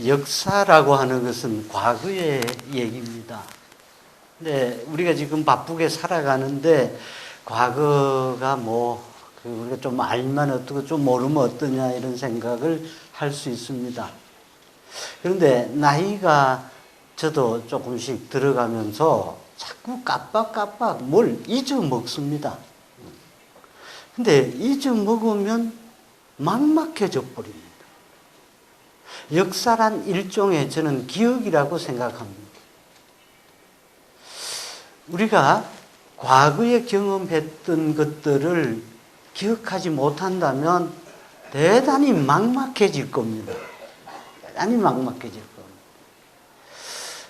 역사라고 하는 것은 과거의 얘기입니다. 근데 우리가 지금 바쁘게 살아가는데 과거가 우리가 좀 알면 어떻고 좀 모르면 어떠냐 이런 생각을 할 수 있습니다. 그런데 나이가 저도 조금씩 들어가면서 자꾸 깜빡깜빡 뭘 잊어먹습니다. 근데 잊어먹으면 막막해져 버립니다. 역사란 일종의 저는 기억이라고 생각합니다. 우리가 과거에 경험했던 것들을 기억하지 못한다면 대단히 막막해질 겁니다. 대단히 막막해질 겁니다.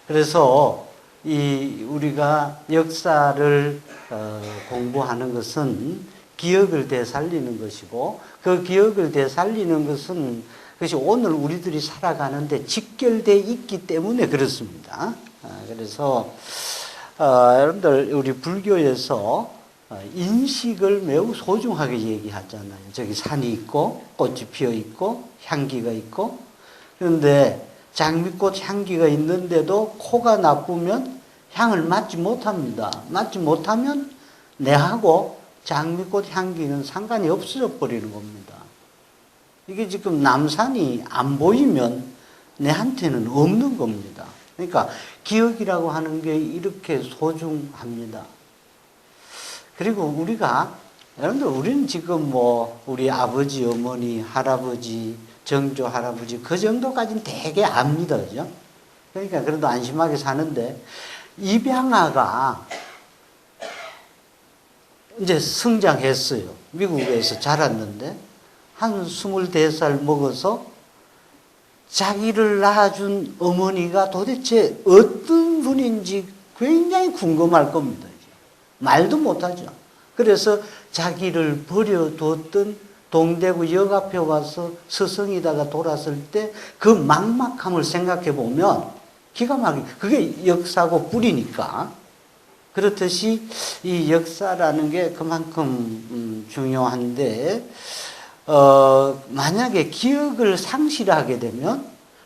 그래서 우리가 역사를 공부하는 것은 기억을 되살리는 것이고, 그 기억을 되살리는 것은 그것이 오늘 우리들이 살아가는데 직결되어 있기 때문에 그렇습니다. 그래서 여러분들 우리 불교에서 인식을 매우 소중하게 얘기하잖아요. 저기 산이 있고 꽃이 피어 있고 향기가 있고, 그런데 장미꽃 향기가 있는데도 코가 나쁘면 향을 맡지 못합니다. 맡지 못하면 내하고 장미꽃 향기는 상관이 없어져 버리는 겁니다. 이게 지금 남산이 안 보이면 내한테는 없는 겁니다. 그러니까 기억이라고 하는 게 이렇게 소중합니다. 그리고 우리는 지금 우리 아버지, 어머니, 할아버지, 정조 할아버지 그 정도까지는 되게 압니다. 그죠? 그러니까 그래도 안심하게 사는데, 입양아가 이제 성장했어요. 미국에서 자랐는데 한 24살 먹어서 자기를 낳아준 어머니가 도대체 어떤 분인지 굉장히 궁금할 겁니다. 말도 못하죠. 그래서 자기를 버려뒀던 동대구 역 앞에 와서 서성이다가 돌았을 때 그 막막함을 생각해 보면 기가 막히게, 그게 역사고 뿌리니까. 그렇듯이 이 역사라는 게 그만큼 중요한데, 만약에 기억을 상실하게 되면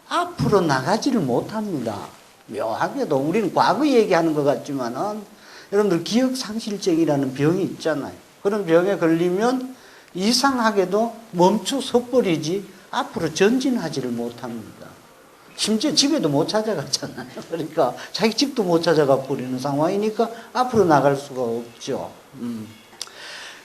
앞으로 나가지를 못합니다. 묘하게도 우리는 과거 얘기하는 것 같지만은 여러분들 기억 상실증이라는 병이 있잖아요. 그런 병에 걸리면 이상하게도 멈춰 서버리지 앞으로 전진하지를 못합니다. 심지어 집에도 못 찾아갔잖아요. 그러니까 자기 집도 못 찾아가 버리는 상황이니까 앞으로 나갈 수가 없죠.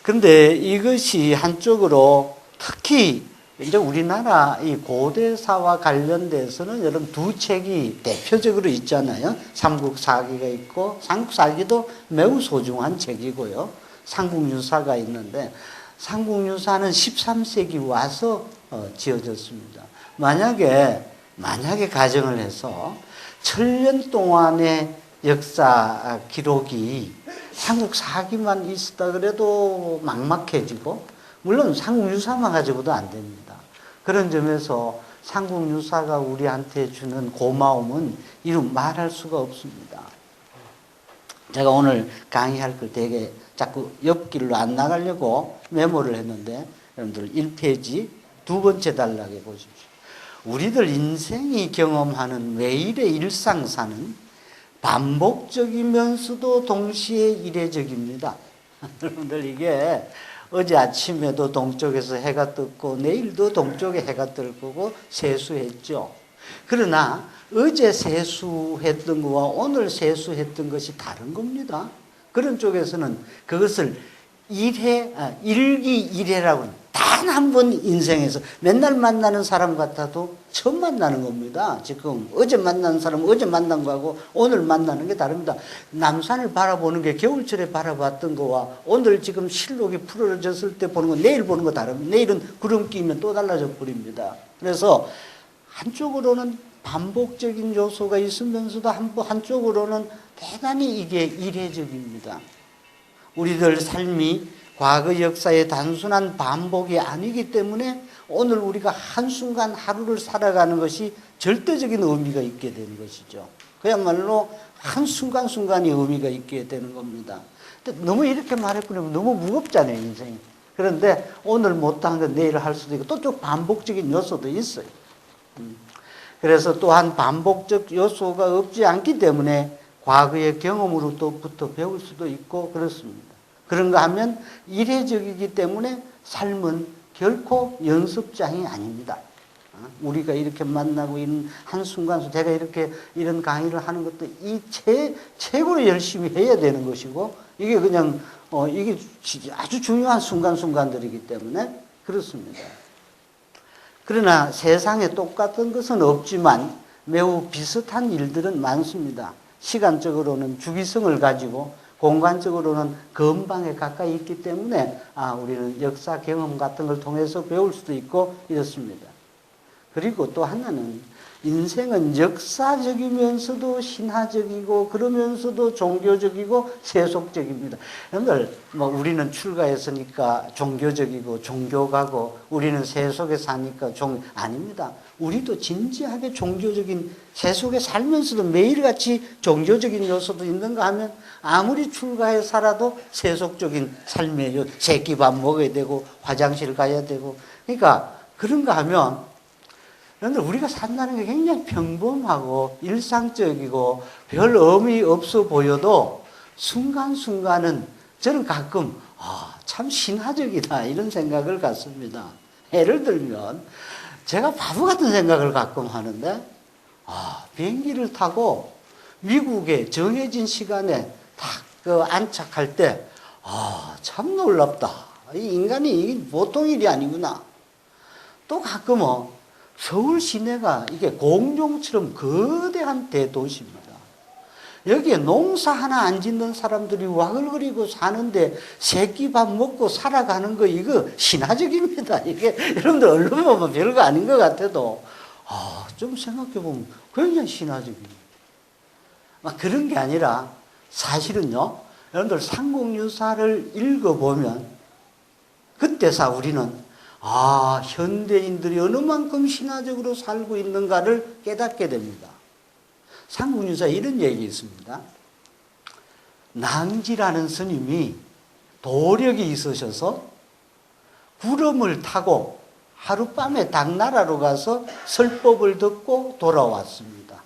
근데 이것이 한쪽으로 특히 이제 우리나라 이 고대사와 관련돼서는 여러분 두 책이 대표적으로 있잖아요. 삼국사기가 있고, 삼국사기도 매우 소중한 책이고요. 삼국유사가 있는데, 삼국유사는 13세기 와서 지어졌습니다. 만약에 가정을 해서 1000년 동안의 역사 기록이 삼국사기만 있었다 그래도 막막해지고, 물론 삼국유사만 가지고도 안 됩니다. 그런 점에서 삼국유사가 우리한테 주는 고마움은 이루 말할 수가 없습니다. 제가 오늘 강의할 걸 되게 자꾸 옆길로 안 나가려고 메모를 했는데, 여러분들 1페이지 두 번째 단락에 보십시오. 우리들 인생이 경험하는 매일의 일상사는 반복적이면서도 동시에 이례적입니다. 여러분들 이게 어제 아침에도 동쪽에서 해가 떴고 내일도 동쪽에 해가 뜰 거고 세수했죠. 그러나 어제 세수했던 것과 오늘 세수했던 것이 다른 겁니다. 그런 쪽에서는 그것을 일기일해라고 합니다. 단 한 번 인생에서 맨날 만나는 사람 같아도 처음 만나는 겁니다. 지금 어제 만난 사람은 어제 만난 거하고 오늘 만나는 게 다릅니다. 남산을 바라보는 게 겨울철에 바라봤던 거와 오늘 지금 실록이 풀어졌을 때 보는 거, 내일 보는 거 다릅니다. 내일은 구름 끼면 또 달라져 버립니다. 그래서 한쪽으로는 반복적인 요소가 있으면서도 한쪽으로는 대단히 이게 이례적입니다. 우리들 삶이 과거 역사의 단순한 반복이 아니기 때문에 오늘 우리가 한순간 하루를 살아가는 것이 절대적인 의미가 있게 되는 것이죠. 그야말로 한순간순간이 의미가 있게 되는 겁니다. 근데 너무 이렇게 말해버리면 너무 무겁잖아요, 인생이. 그런데 오늘 못한 건 내일 할 수도 있고 또 좀 반복적인 요소도 있어요. 그래서 또한 반복적 요소가 없지 않기 때문에 과거의 경험으로부터 배울 수도 있고 그렇습니다. 그런가 하면 이례적이기 때문에 삶은 결코 연습장이 아닙니다. 우리가 이렇게 만나고 있는 한순간, 제가 이렇게 이런 강의를 하는 것도 이 최고로 열심히 해야 되는 것이고, 이게 그냥, 이게 아주 중요한 순간순간들이기 때문에 그렇습니다. 그러나 세상에 똑같은 것은 없지만 매우 비슷한 일들은 많습니다. 시간적으로는 주기성을 가지고 공간적으로는 근방에 가까이 있기 때문에 우리는 역사 경험 같은 걸 통해서 배울 수도 있고 이렇습니다. 그리고 또 하나는 인생은 역사적이면서도 신화적이고 그러면서도 종교적이고 세속적입니다. 여러분들 우리는 출가했으니까 종교적이고 종교가고 우리는 세속에 사니까 아닙니다. 우리도 진지하게 종교적인 세속에 살면서도 매일같이 종교적인 요소도 있는가 하면 아무리 출가해 살아도 세속적인 삶에 새끼밥 먹어야 되고 화장실 가야 되고 그러니까 그런가 하면 그런데 우리가 산다는 게 굉장히 평범하고 일상적이고 별 의미 없어 보여도 순간순간은 저는 가끔 참 신화적이다 이런 생각을 갖습니다. 예를 들면 제가 바보 같은 생각을 가끔 하는데 비행기를 타고 미국에 정해진 시간에 딱 안착할 때 참 놀랍다. 이 인간이 보통 일이 아니구나. 또 가끔은 서울 시내가 이게 공룡처럼 거대한 대도시입니다. 여기에 농사 하나 안 짓는 사람들이 와글거리고 사는데 새끼밥 먹고 살아가는 거 이거 신화적입니다. 이게 여러분들 언론 보면 별거 아닌 것 같아도 좀 생각해 보면 굉장히 신화적입니다. 그런 게 아니라 사실은요. 여러분들 삼국유사를 읽어보면 그때서 우리는 현대인들이 어느 만큼 신화적으로 살고 있는가를 깨닫게 됩니다. 삼국유사에 이런 얘기 있습니다. 낭지라는 스님이 도력이 있으셔서 구름을 타고 하룻밤에 당나라로 가서 설법을 듣고 돌아왔습니다.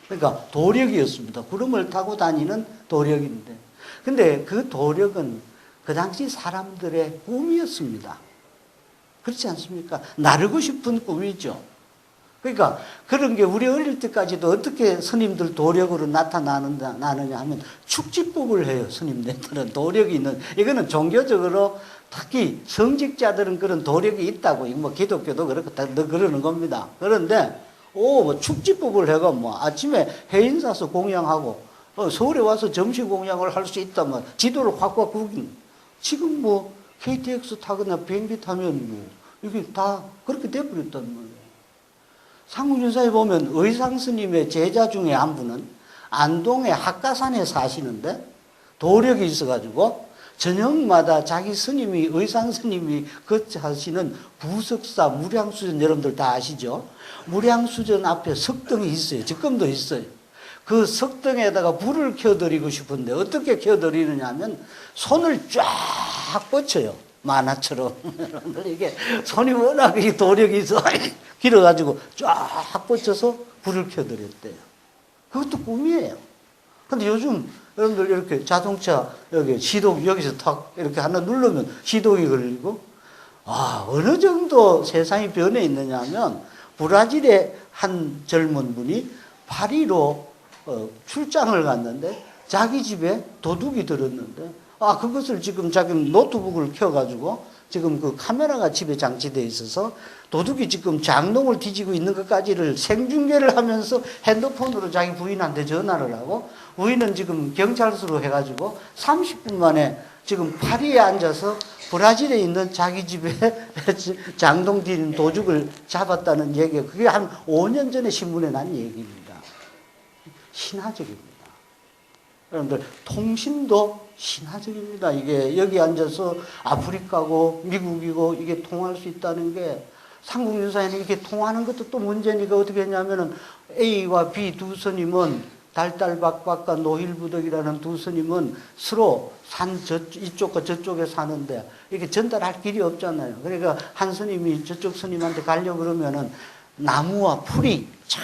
그러니까 도력이었습니다. 구름을 타고 다니는 도력인데. 근데 그 도력은 그 당시 사람들의 꿈이었습니다. 그렇지 않습니까? 나르고 싶은 꿈이죠. 그러니까 그런 게 우리 어릴 때까지도 어떻게 스님들 도력으로 나타나느냐 하면 축지법을 해요. 스님들은 도력이 있는. 이거는 종교적으로 특히 성직자들은 그런 도력이 있다고 기독교도 그렇고 다 그러는 겁니다. 그런데 축지법을 해가 아침에 해인사서 공양하고 서울에 와서 점심 공양을 할 수 있다면 지도를 확확 구긴. 지금 KTX 타거나 비행기 타면 이게 다 그렇게 돼버렸단 말이에요. 삼국유사에 보면 의상 스님의 제자 중에 한 분은 안동의 학가산에 사시는데 도력이 있어가지고 저녁마다 자기 스님이 의상 스님이 하시는 부석사 무량수전 여러분들 다 아시죠? 무량수전 앞에 석등이 있어요. 지금도 있어요. 그 석등에다가 불을 켜드리고 싶은데 어떻게 켜드리느냐 하면 손을 쫙 뻗쳐요. 만화처럼. 이게 손이 워낙 이 도력이 있어 길어가지고 쫙 뻗쳐서 불을 켜드렸대요. 그것도 꿈이에요. 근데 요즘 여러분들 이렇게 자동차 여기 시동 여기서 탁 이렇게 하나 누르면 시동이 걸리고 어느 정도 세상이 변해 있느냐 하면 브라질의 한 젊은 분이 파리로 출장을 갔는데 자기 집에 도둑이 들었는데 그것을 지금 자기 노트북을 켜가지고 지금 그 카메라가 집에 장치되어 있어서 도둑이 지금 장롱을 뒤지고 있는 것까지를 생중계를 하면서 핸드폰으로 자기 부인한테 전화를 하고 부인은 지금 경찰서로 해가지고 30분 만에 지금 파리에 앉아서 브라질에 있는 자기 집에 장롱 뒤는 도둑을 잡았다는 얘기가 그게 한 5년 전에 신문에 난 얘기입니다. 신화적입니다. 여러분들 통신도 신화적입니다. 이게 여기 앉아서 아프리카고 미국이고 이게 통할 수 있다는 게 삼국유사에는 이렇게 통하는 것도 또 문제니까 어떻게 했냐면은 A와 B 두 스님은 달달박박과 노힐부덕이라는 두 스님은 서로 이쪽과 저쪽에 사는데 이게 전달할 길이 없잖아요. 그러니까 한 스님이 저쪽 스님한테 가려고 그러면은 나무와 풀이 쫙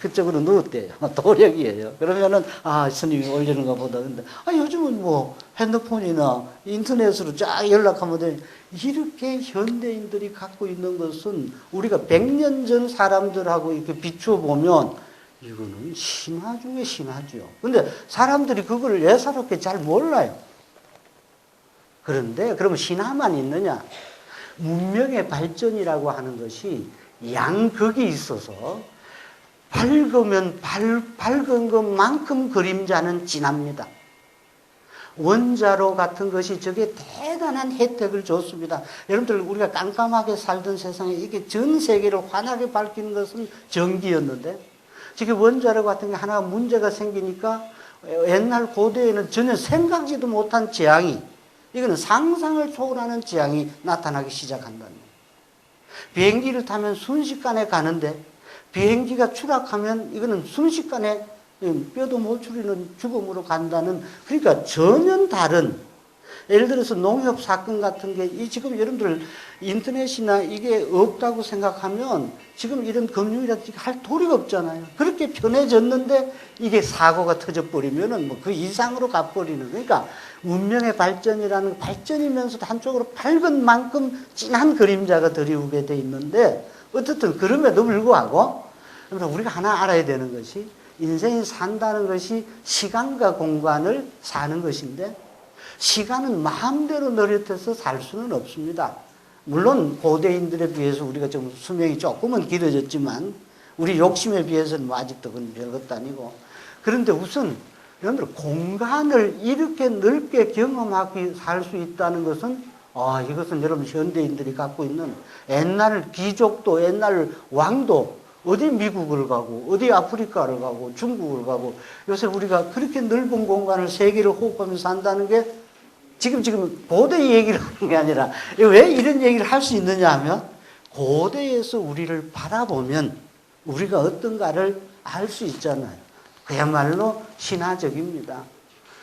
그쪽으로 넣었대요. 도력이에요. 그러면은, 아, 스님이 올리는가 보다. 근데, 아, 요즘은 뭐, 핸드폰이나 인터넷으로 쫙 연락하면 돼. 이렇게 현대인들이 갖고 있는 것은 우리가 100년 전 사람들하고 이렇게 비추어 보면 이거는 신화 중에 신화죠. 근데 사람들이 그걸 예사롭게 잘 몰라요. 그런데 그러면 신화만 있느냐? 문명의 발전이라고 하는 것이 양극이 있어서 밝으면 밝은 것만큼 그림자는 진합니다. 원자로 같은 것이 저게 대단한 혜택을 줬습니다. 여러분들 우리가 깜깜하게 살던 세상에 이게 전 세계를 환하게 밝히는 것은 전기였는데 지금 원자로 같은 게 하나 문제가 생기니까 옛날 고대에는 전혀 생각지도 못한 재앙이 이거는 상상을 초월하는 재앙이 나타나기 시작한다는 거예요. 비행기를 타면 순식간에 가는데 비행기가 추락하면 이거는 순식간에 뼈도 못 추리는 죽음으로 간다는 그러니까 전혀 다른 예를 들어서 농협 사건 같은 게 이 지금 여러분들 인터넷이나 이게 없다고 생각하면 지금 이런 금융이라든지 할 도리가 없잖아요. 그렇게 편해졌는데 이게 사고가 터져버리면은 뭐 그 이상으로 가버리는 그러니까 문명의 발전이라는 발전이면서도 한쪽으로 밝은 만큼 진한 그림자가 들이우게 돼 있는데 어떻든 그럼에도 불구하고 우리가 하나 알아야 되는 것이 인생이 산다는 것이 시간과 공간을 사는 것인데 시간은 마음대로 느릿해서 살 수는 없습니다. 물론 고대인들에 비해서 우리가 좀 수명이 조금은 길어졌지만 우리 욕심에 비해서는 뭐 아직도 그건 별것도 아니고 그런데 우선 여러분들 공간을 이렇게 넓게 경험하기 살 수 있다는 것은 이것은 여러분 현대인들이 갖고 있는 옛날 귀족도 옛날 왕도 어디 미국을 가고 어디 아프리카를 가고 중국을 가고 요새 우리가 그렇게 넓은 공간을 세계를 호흡하면서 산다는 게 지금 고대 얘기를 하는 게 아니라 왜 이런 얘기를 할 수 있느냐 하면 고대에서 우리를 바라보면 우리가 어떤가를 알 수 있잖아요. 그야말로 신화적입니다.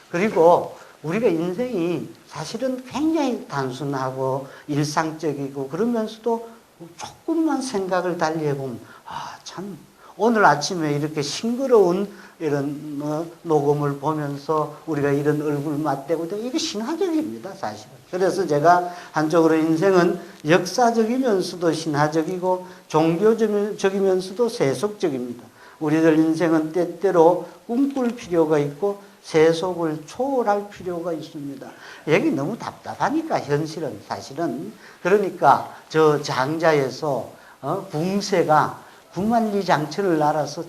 그리고 우리가 인생이 사실은 굉장히 단순하고 일상적이고 그러면서도 조금만 생각을 달리 해보면 참 오늘 아침에 이렇게 싱그러운 이런 녹음을 보면서 우리가 이런 얼굴 맞대고 이게 신화적입니다, 사실은. 그래서 제가 한쪽으로 인생은 역사적이면서도 신화적이고 종교적이면서도 세속적입니다. 우리들 인생은 때때로 꿈꿀 필요가 있고 세속을 초월할 필요가 있습니다. 여기 너무 답답하니까 현실은 사실은. 그러니까 저 장자에서 궁세가 구만리 장천을 날아서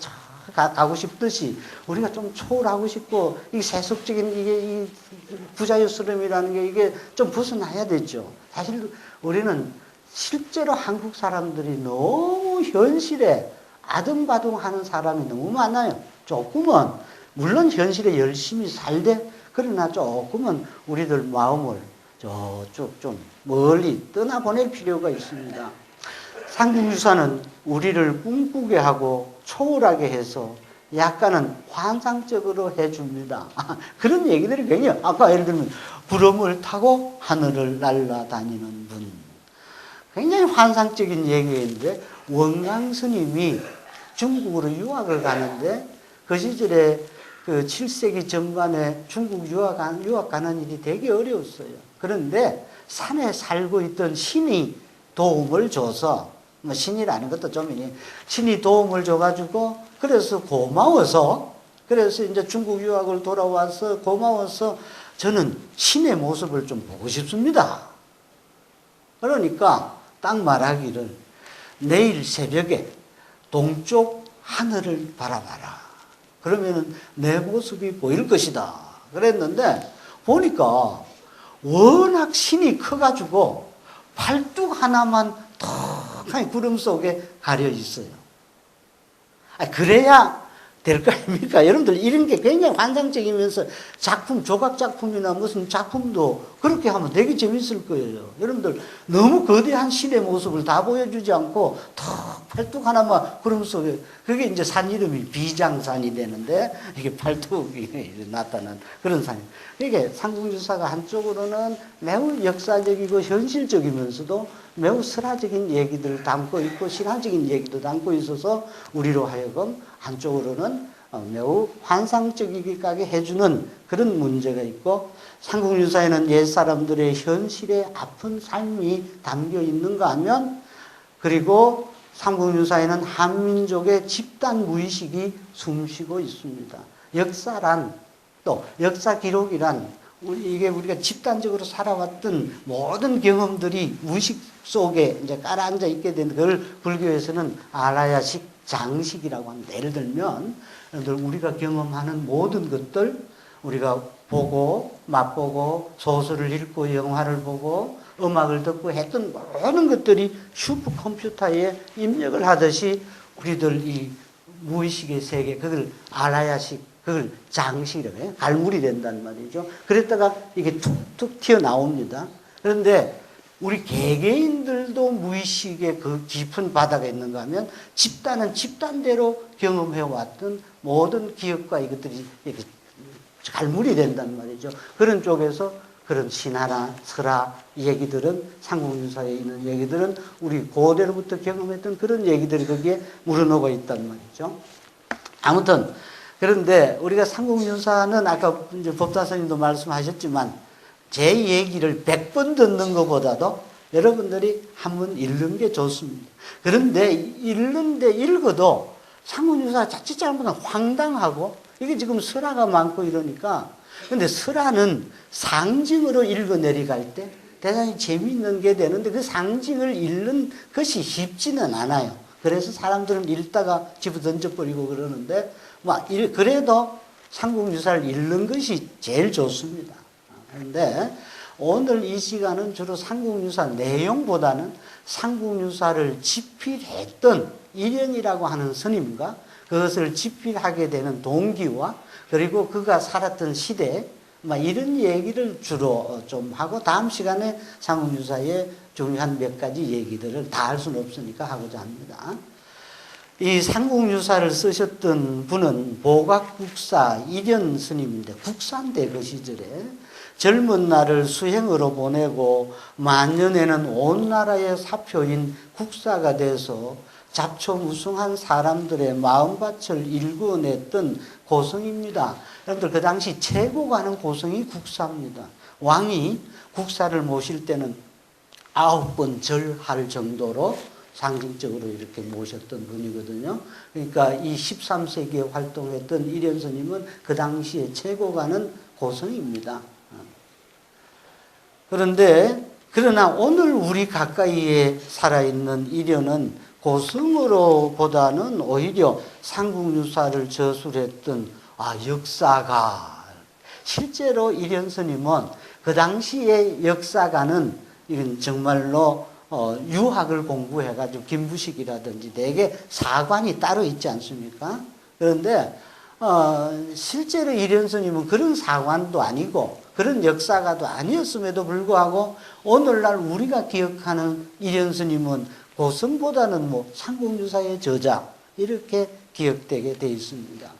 가고 싶듯이 우리가 좀 초월하고 싶고 이 세속적인 이게 이 부자유스러움이라는 게 이게 좀 벗어나야 되죠. 사실 우리는 실제로 한국 사람들이 너무 현실에 아등바등하는 사람이 너무 많아요. 조금은 물론 현실에 열심히 살되 그러나 조금은 우리들 마음을 저쪽 좀 멀리 떠나보낼 필요가 있습니다. 삼국유사는 우리를 꿈꾸게 하고 초월하게 해서 약간은 환상적으로 해줍니다. 그런 얘기들이 굉장히 아까 예를 들면 구름을 타고 하늘을 날아다니는 분. 굉장히 환상적인 얘기인데 원광 스님이 중국으로 유학을 가는데 그 시절에 그 7세기 전반에 중국 유학 가는 일이 되게 어려웠어요. 그런데 산에 살고 있던 신이 도움을 줘서 뭐 신이라는 것도 좀 신이 도움을 줘가지고 그래서 고마워서 그래서 이제 중국 유학을 돌아와서 고마워서 저는 신의 모습을 좀 보고 싶습니다. 그러니까 딱 말하기를 내일 새벽에 동쪽 하늘을 바라봐라. 그러면 내 모습이 보일 것이다. 그랬는데 보니까 워낙 신이 커가지고 팔뚝 하나만 턱하니 구름 속에 가려 있어요. 그래야 될 거 아닙니까? 여러분들 이런 게 굉장히 환상적이면서 작품, 조각 작품이나 무슨 작품도 그렇게 하면 되게 재밌을 거예요. 여러분들 너무 거대한 신의 모습을 다 보여주지 않고 턱 팔뚝 하나만 구름 속에 그게 이제 산 이름이 비장산이 되는데 이게 팔뚝이 나타난 그런 산이에요. 이게 삼국유사가 한쪽으로는 매우 역사적이고 현실적이면서도 매우 설화적인 얘기들을 담고 있고 신화적인 얘기도 담고 있어서 우리로 하여금 한쪽으로는 매우 환상적이게 해주는 그런 문제가 있고, 삼국유사에는 옛사람들의 현실의 아픈 삶이 담겨 있는가 하면, 그리고 삼국유사에는 한민족의 집단 무의식이 숨쉬고 있습니다. 역사란, 또 역사 기록이란, 이게 우리가 집단적으로 살아왔던 모든 경험들이 무의식 속에 이제 깔아앉아 있게 되는, 그걸 불교에서는 알아야식 장식이라고 합니다. 예를 들면 우리가 경험하는 모든 것들, 우리가 보고 맛보고 소설을 읽고 영화를 보고 음악을 듣고 했던 모든 것들이 슈퍼컴퓨터에 입력을 하듯이 우리들 이 무의식의 세계, 그걸 알아야식, 그걸 장식이라고 해요. 갈물이 된단 말이죠. 그랬다가 이게 툭툭 튀어나옵니다. 그런데 우리 개개인들도 무의식의 그 깊은 바다가 있는가 하면, 집단은 집단대로 경험해왔던 모든 기억과 이것들이 이렇게 갈물이 된단 말이죠. 그런 쪽에서 그런 신화나 설화 얘기들은, 삼국유사에 있는 얘기들은 우리 고대로부터 경험했던 그런 얘기들이 거기에 물어넣어 있단 말이죠. 아무튼 그런데 우리가 삼국유사는 아까 이제 법다스님도 말씀하셨지만, 제 얘기를 100번 듣는 것보다도 여러분들이 한번 읽는 게 좋습니다. 그런데 읽어도 삼국유사 자칫 잘못하면 황당하고, 이게 지금 설화가 많고 이러니까, 근데 설화는 상징으로 읽어내려갈 때 대단히 재미있는 게 되는데, 그 상징을 읽는 것이 쉽지는 않아요. 그래서 사람들은 읽다가 집어 던져버리고 그러는데, 그래도 삼국유사를 읽는 것이 제일 좋습니다. 그런데 오늘 이 시간은 주로 삼국유사 내용보다는 삼국유사를 집필했던 일현이라고 하는 스님과 그것을 집필하게 되는 동기와, 그리고 그가 살았던 시대, 이런 얘기를 주로 좀 하고, 다음 시간에 삼국유사의 중요한 몇 가지 얘기들을 다 할 수는 없으니까 하고자 합니다. 이 삼국유사를 쓰셨던 분은 보각국사 일현 스님인데, 국사인데 그 시절에 젊은 날을 수행으로 보내고 만년에는 온 나라의 사표인 국사가 돼서 잡초무성한 사람들의 마음밭을 일구어냈던 고성입니다. 여러분들, 그 당시 최고 가는 고성이 국사입니다. 왕이 국사를 모실 때는 9번 절할 정도로 상징적으로 이렇게 모셨던 분이거든요. 그러니까 이 13세기에 활동했던 일현 스님은 그 당시에 최고 가는 고성입니다. 그러나 오늘 우리 가까이에 살아있는 일현은 고성으로보다는 오히려 삼국유사를 저술했던 역사가, 실제로 일현 스님은 그 당시의 역사가는 이건 정말로 유학을 공부해가지고 김부식이라든지 대개 사관이 따로 있지 않습니까? 그런데 실제로 일현 스님은 그런 사관도 아니고 그런 역사가도 아니었음에도 불구하고 오늘날 우리가 기억하는 일현 스님은 고성보다는 삼국유사의 저자, 이렇게 기억되게 되어 있습니다.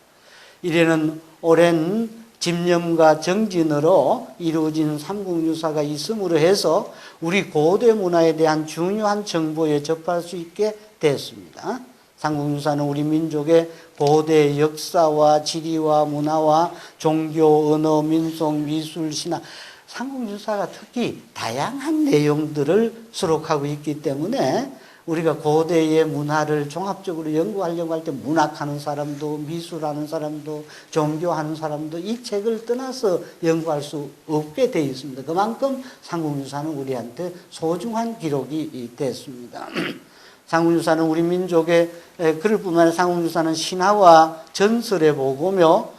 이래는 오랜 집념과 정진으로 이루어진 삼국유사가 있음으로 해서 우리 고대 문화에 대한 중요한 정보에 접할 수 있게 됐습니다. 삼국유사는 우리 민족의 고대 역사와 지리와 문화와 종교, 언어, 민속, 미술, 신화, 삼국유사가 특히 다양한 내용들을 수록하고 있기 때문에 우리가 고대의 문화를 종합적으로 연구하려고 할 때 문학하는 사람도, 미술하는 사람도, 종교하는 사람도 이 책을 떠나서 연구할 수 없게 되어 있습니다. 그만큼 삼국유사는 우리한테 소중한 기록이 됐습니다. 삼국유사는 우리 민족의, 그럴 뿐만 아니라 삼국유사는 신화와 전설의 보고며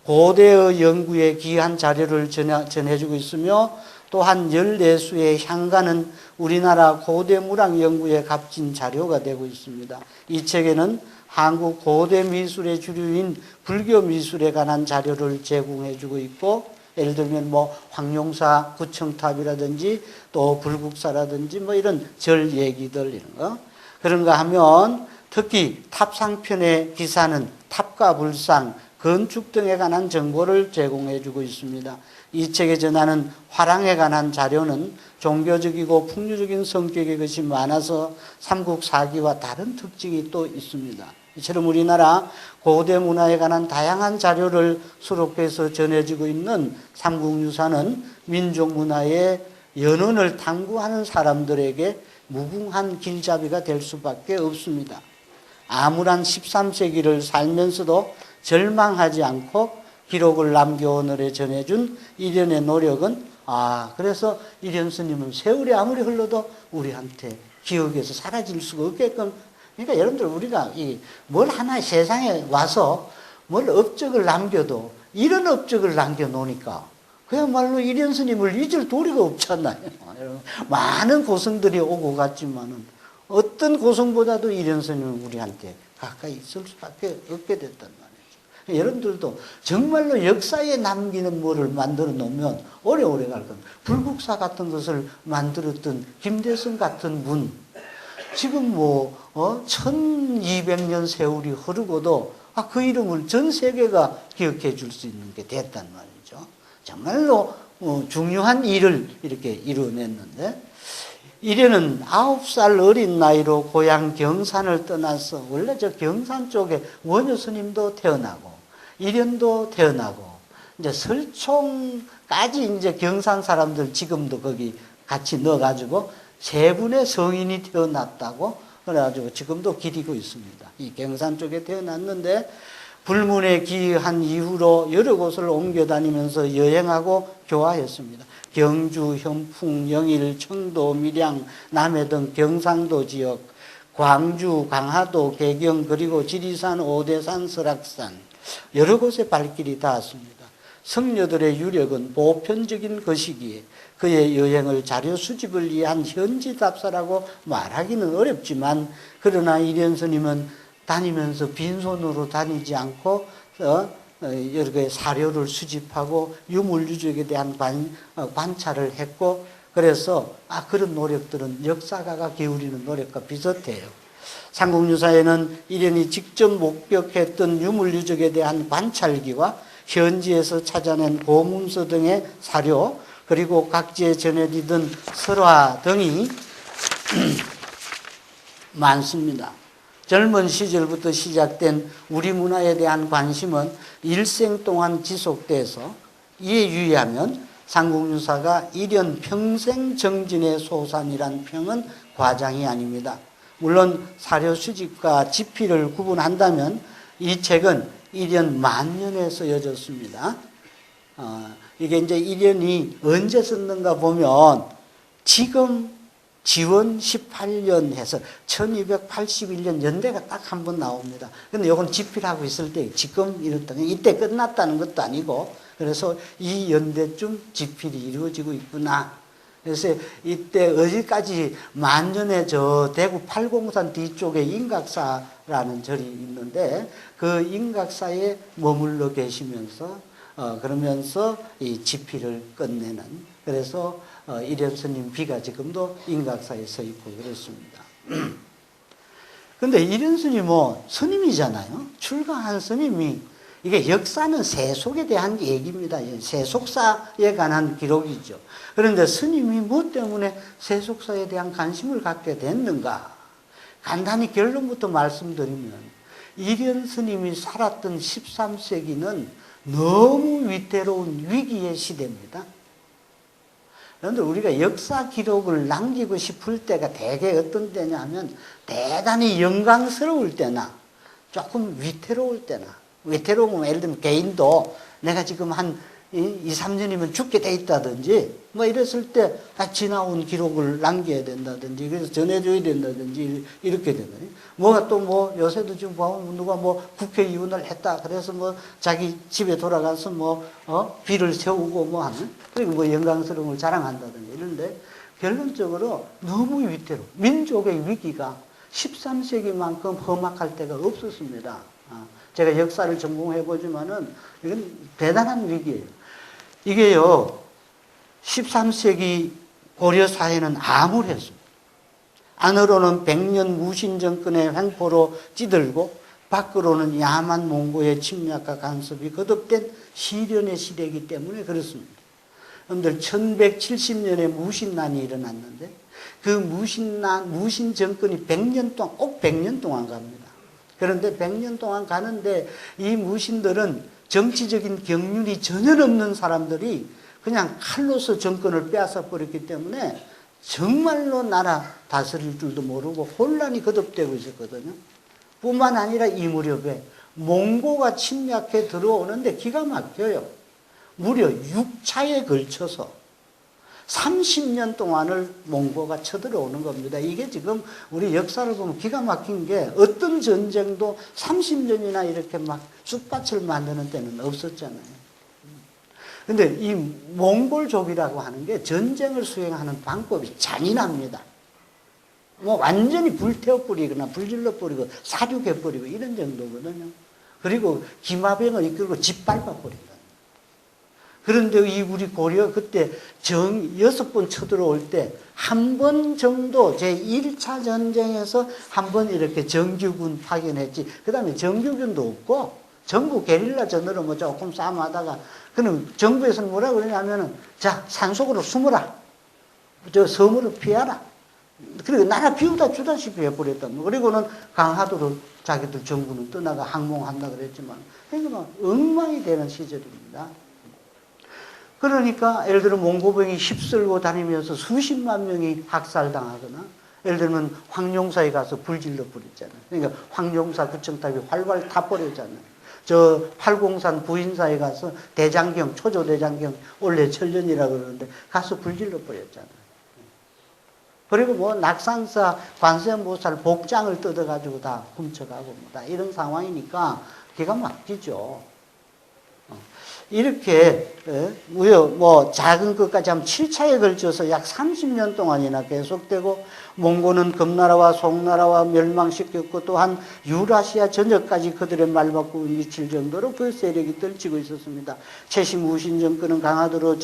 고대의 연구에 귀한 자료를 전해주고 있으며, 또한 14수의 향가는 우리나라 고대 문학 연구에 값진 자료가 되고 있습니다. 이 책에는 한국 고대 미술의 주류인 불교 미술에 관한 자료를 제공해주고 있고, 예를 들면 황룡사 구청탑이라든지 또 불국사라든지 이런 절 얘기들 이런 거. 그런가 하면 특히 탑상편의 기사는 탑과 불상, 건축 등에 관한 정보를 제공해 주고 있습니다. 이 책에 전하는 화랑에 관한 자료는 종교적이고 풍류적인 성격의 것이 많아서 삼국 사기와 다른 특징이 또 있습니다. 이처럼 우리나라 고대 문화에 관한 다양한 자료를 수록해서 전해지고 있는 삼국유사는 민족 문화의 연원을 탐구하는 사람들에게 무궁한 길잡이가 될 수밖에 없습니다. 암울한 13세기를 살면서도 절망하지 않고 기록을 남겨 오늘에 전해준 이련의 노력은 그래서 이련 스님은 세월이 아무리 흘러도 우리한테 기억에서 사라질 수가 없게끔, 그러니까 여러분들 우리가 뭘 하나 세상에 와서 뭘 업적을 남겨도 이런 업적을 남겨놓으니까 그야말로 이련 스님을 잊을 도리가 없잖아요. 많은 고성들이 오고 갔지만은 어떤 고성보다도 이련 스님은 우리한테 가까이 있을 수밖에 없게 됐단 말이죠. 여러분들도 정말로 역사에 남기는 뭐를 만들어 놓으면 오래오래 갈 겁니다. 불국사 같은 것을 만들었던 김대성 같은 분, 지금 1200년 세월이 흐르고도 그 이름을 전 세계가 기억해 줄 수 있는 게 됐단 말이죠. 정말로 중요한 일을 이렇게 이루어냈는데, 이래는 9살 어린 나이로 고향 경산을 떠나서, 원래 저 경산 쪽에 원효 스님도 태어나고 이련도 태어나고 이제 설총까지 이제 경산 사람들 지금도 거기 같이 넣어가지고 세 분의 성인이 태어났다고 그래가지고 지금도 기리고 있습니다. 이 경산 쪽에 태어났는데 불문에 기한 이후로 여러 곳을 옮겨 다니면서 여행하고 교화했습니다. 경주, 현풍, 영일, 청도, 밀양, 남해 등 경상도 지역, 광주, 강화도, 개경, 그리고 지리산, 오대산, 설악산 여러 곳에 발길이 닿았습니다. 성녀들의 유력은 보편적인 것이기에 그의 여행을 자료 수집을 위한 현지 답사라고 말하기는 어렵지만, 그러나 이련 스님은 다니면서 빈손으로 다니지 않고 여러 개의 사료를 수집하고 유물유적에 대한 관찰을 했고, 그래서 그런 노력들은 역사가가 기울이는 노력과 비슷해요. 삼국유사에는 이련이 직접 목격했던 유물유적에 대한 관찰기와 현지에서 찾아낸 고문서 등의 사료, 그리고 각지에 전해지던 설화 등이 많습니다. 젊은 시절부터 시작된 우리 문화에 대한 관심은 일생 동안 지속돼서, 이에 유의하면 삼국유사가 이련 평생 정진의 소산이란 평은 과장이 아닙니다. 물론 사료 수집과 집필을 구분한다면 이 책은 이련 만년에 쓰여졌습니다. 이게 이제 이련이 언제 썼는가 보면 지금 지원 18년 해서 1281년 연대가 딱 한 번 나옵니다. 근데 이건 집필하고 있을 때 지금 이렇다는, 이때 끝났다는 것도 아니고, 그래서 이 연대쯤 집필이 이루어지고 있구나. 그래서 이때 어디까지 만년에 저 대구 팔공산 뒤쪽에 인각사라는 절이 있는데 그 인각사에 머물러 계시면서 그러면서 이 집필을 끝내는, 그래서 이련 스님 비가 지금도 인각사에 서 있고 그렇습니다. 근데 이련 스님은 스님이잖아요. 출가한 스님이, 이게 역사는 세속에 대한 얘기입니다. 세속사에 관한 기록이죠. 그런데 스님이 뭐 때문에 세속사에 대한 관심을 갖게 됐는가? 간단히 결론부터 말씀드리면, 이련 스님이 살았던 13세기는 너무 위태로운 위기의 시대입니다. 그런데 우리가 역사 기록을 남기고 싶을 때가 대개 어떤 때냐 하면 대단히 영광스러울 때나 조금 위태로울 때나, 위태로우면 예를 들면 개인도 내가 지금 한 2, 3년이면 죽게 돼 있다든지 뭐 이랬을 때 지나온 기록을 남겨야 된다든지, 그래서 전해줘야 된다든지 이렇게 되거든요. 뭐가 또 뭐 요새도 지금 보면 누가 뭐 국회의원을 했다 그래서 뭐 자기 집에 돌아가서 비를 세우고 뭐 하는, 그리고 뭐 영광스러움을 자랑한다든지 이런데, 결론적으로 너무 위태로워. 민족의 위기가 13세기만큼 험악할 때가 없었습니다. 제가 역사를 전공해보지만은 이건 대단한 위기예요. 이게요, 13세기 고려 사회는 암울했습니다. 안으로는 백년 무신 정권의 횡포로 찌들고 밖으로는 야만 몽고의 침략과 간섭이 거듭된 시련의 시대이기 때문에 그렇습니다. 여러분들 1170년에 무신난이 일어났는데 그 무신 정권이 100년 동안, 꼭 100년 동안 갑니다. 그런데 100년 동안 가는데 이 무신들은 정치적인 경륜이 전혀 없는 사람들이 그냥 칼로서 정권을 빼앗아 버렸기 때문에 정말로 나라 다스릴 줄도 모르고 혼란이 거듭되고 있었거든요. 뿐만 아니라 이 무렵에 몽고가 침략해 들어오는데 기가 막혀요. 무려 6차에 걸쳐서 30년 동안을 몽고가 쳐들어오는 겁니다. 이게 지금 우리 역사를 보면 기가 막힌 게 어떤 전쟁도 30년이나 이렇게 막 쑥밭을 만드는 때는 없었잖아요. 근데 이 몽골족이라고 하는 게 전쟁을 수행하는 방법이 잔인합니다. 뭐 완전히 불태워버리거나 불질러 버리고 사륙해 버리고 이런 정도거든요. 그리고 기마병을 이끌고 짓밟아 버린다. 그런데 이 우리 고려 그때 6번 쳐들어올 때 한 번 정도 제1차 전쟁에서 한 번 이렇게 정규군 파견했지. 그 다음에 정규군도 없고 전부 게릴라 전으로 뭐 조금 싸움하다가 그럼 정부에서는 뭐라 그러냐면은 자 산속으로 숨어라. 저 섬으로 피하라. 그리고 나라 비우다 주다시피 해버렸다. 그리고는 강화도로 자기들 정부는 떠나가 항몽한다 그랬지만 그러니까 막 엉망이 되는 시절입니다. 그러니까 예를 들어 몽고병이 휩쓸고 다니면서 수십만 명이 학살당하거나 예를 들면 황룡사에 가서 불질러 버렸잖아요. 그러니까 황룡사 구청탑이 활활 타버렸잖아요. 저 팔공산 부인사에 가서 대장경, 초조대장경 원래 천년이라고 그러는데 가서 불질러 버렸잖아요. 그리고 뭐 낙산사 관세음보살 복장을 뜯어가지고 다 훔쳐가고 뭐 다 이런 상황이니까 기가 막히죠. 이렇게 뭐 작은 것까지 하면 7차에 걸쳐서 약 30년 동안이나 계속되고 몽고는 금나라와 송나라와 멸망시켰고 또한 유라시아 전역까지 그들의 말바꿈이 미칠 정도로 그 세력이 떨치고 있었습니다. 최씨 무신 정권은 강화도로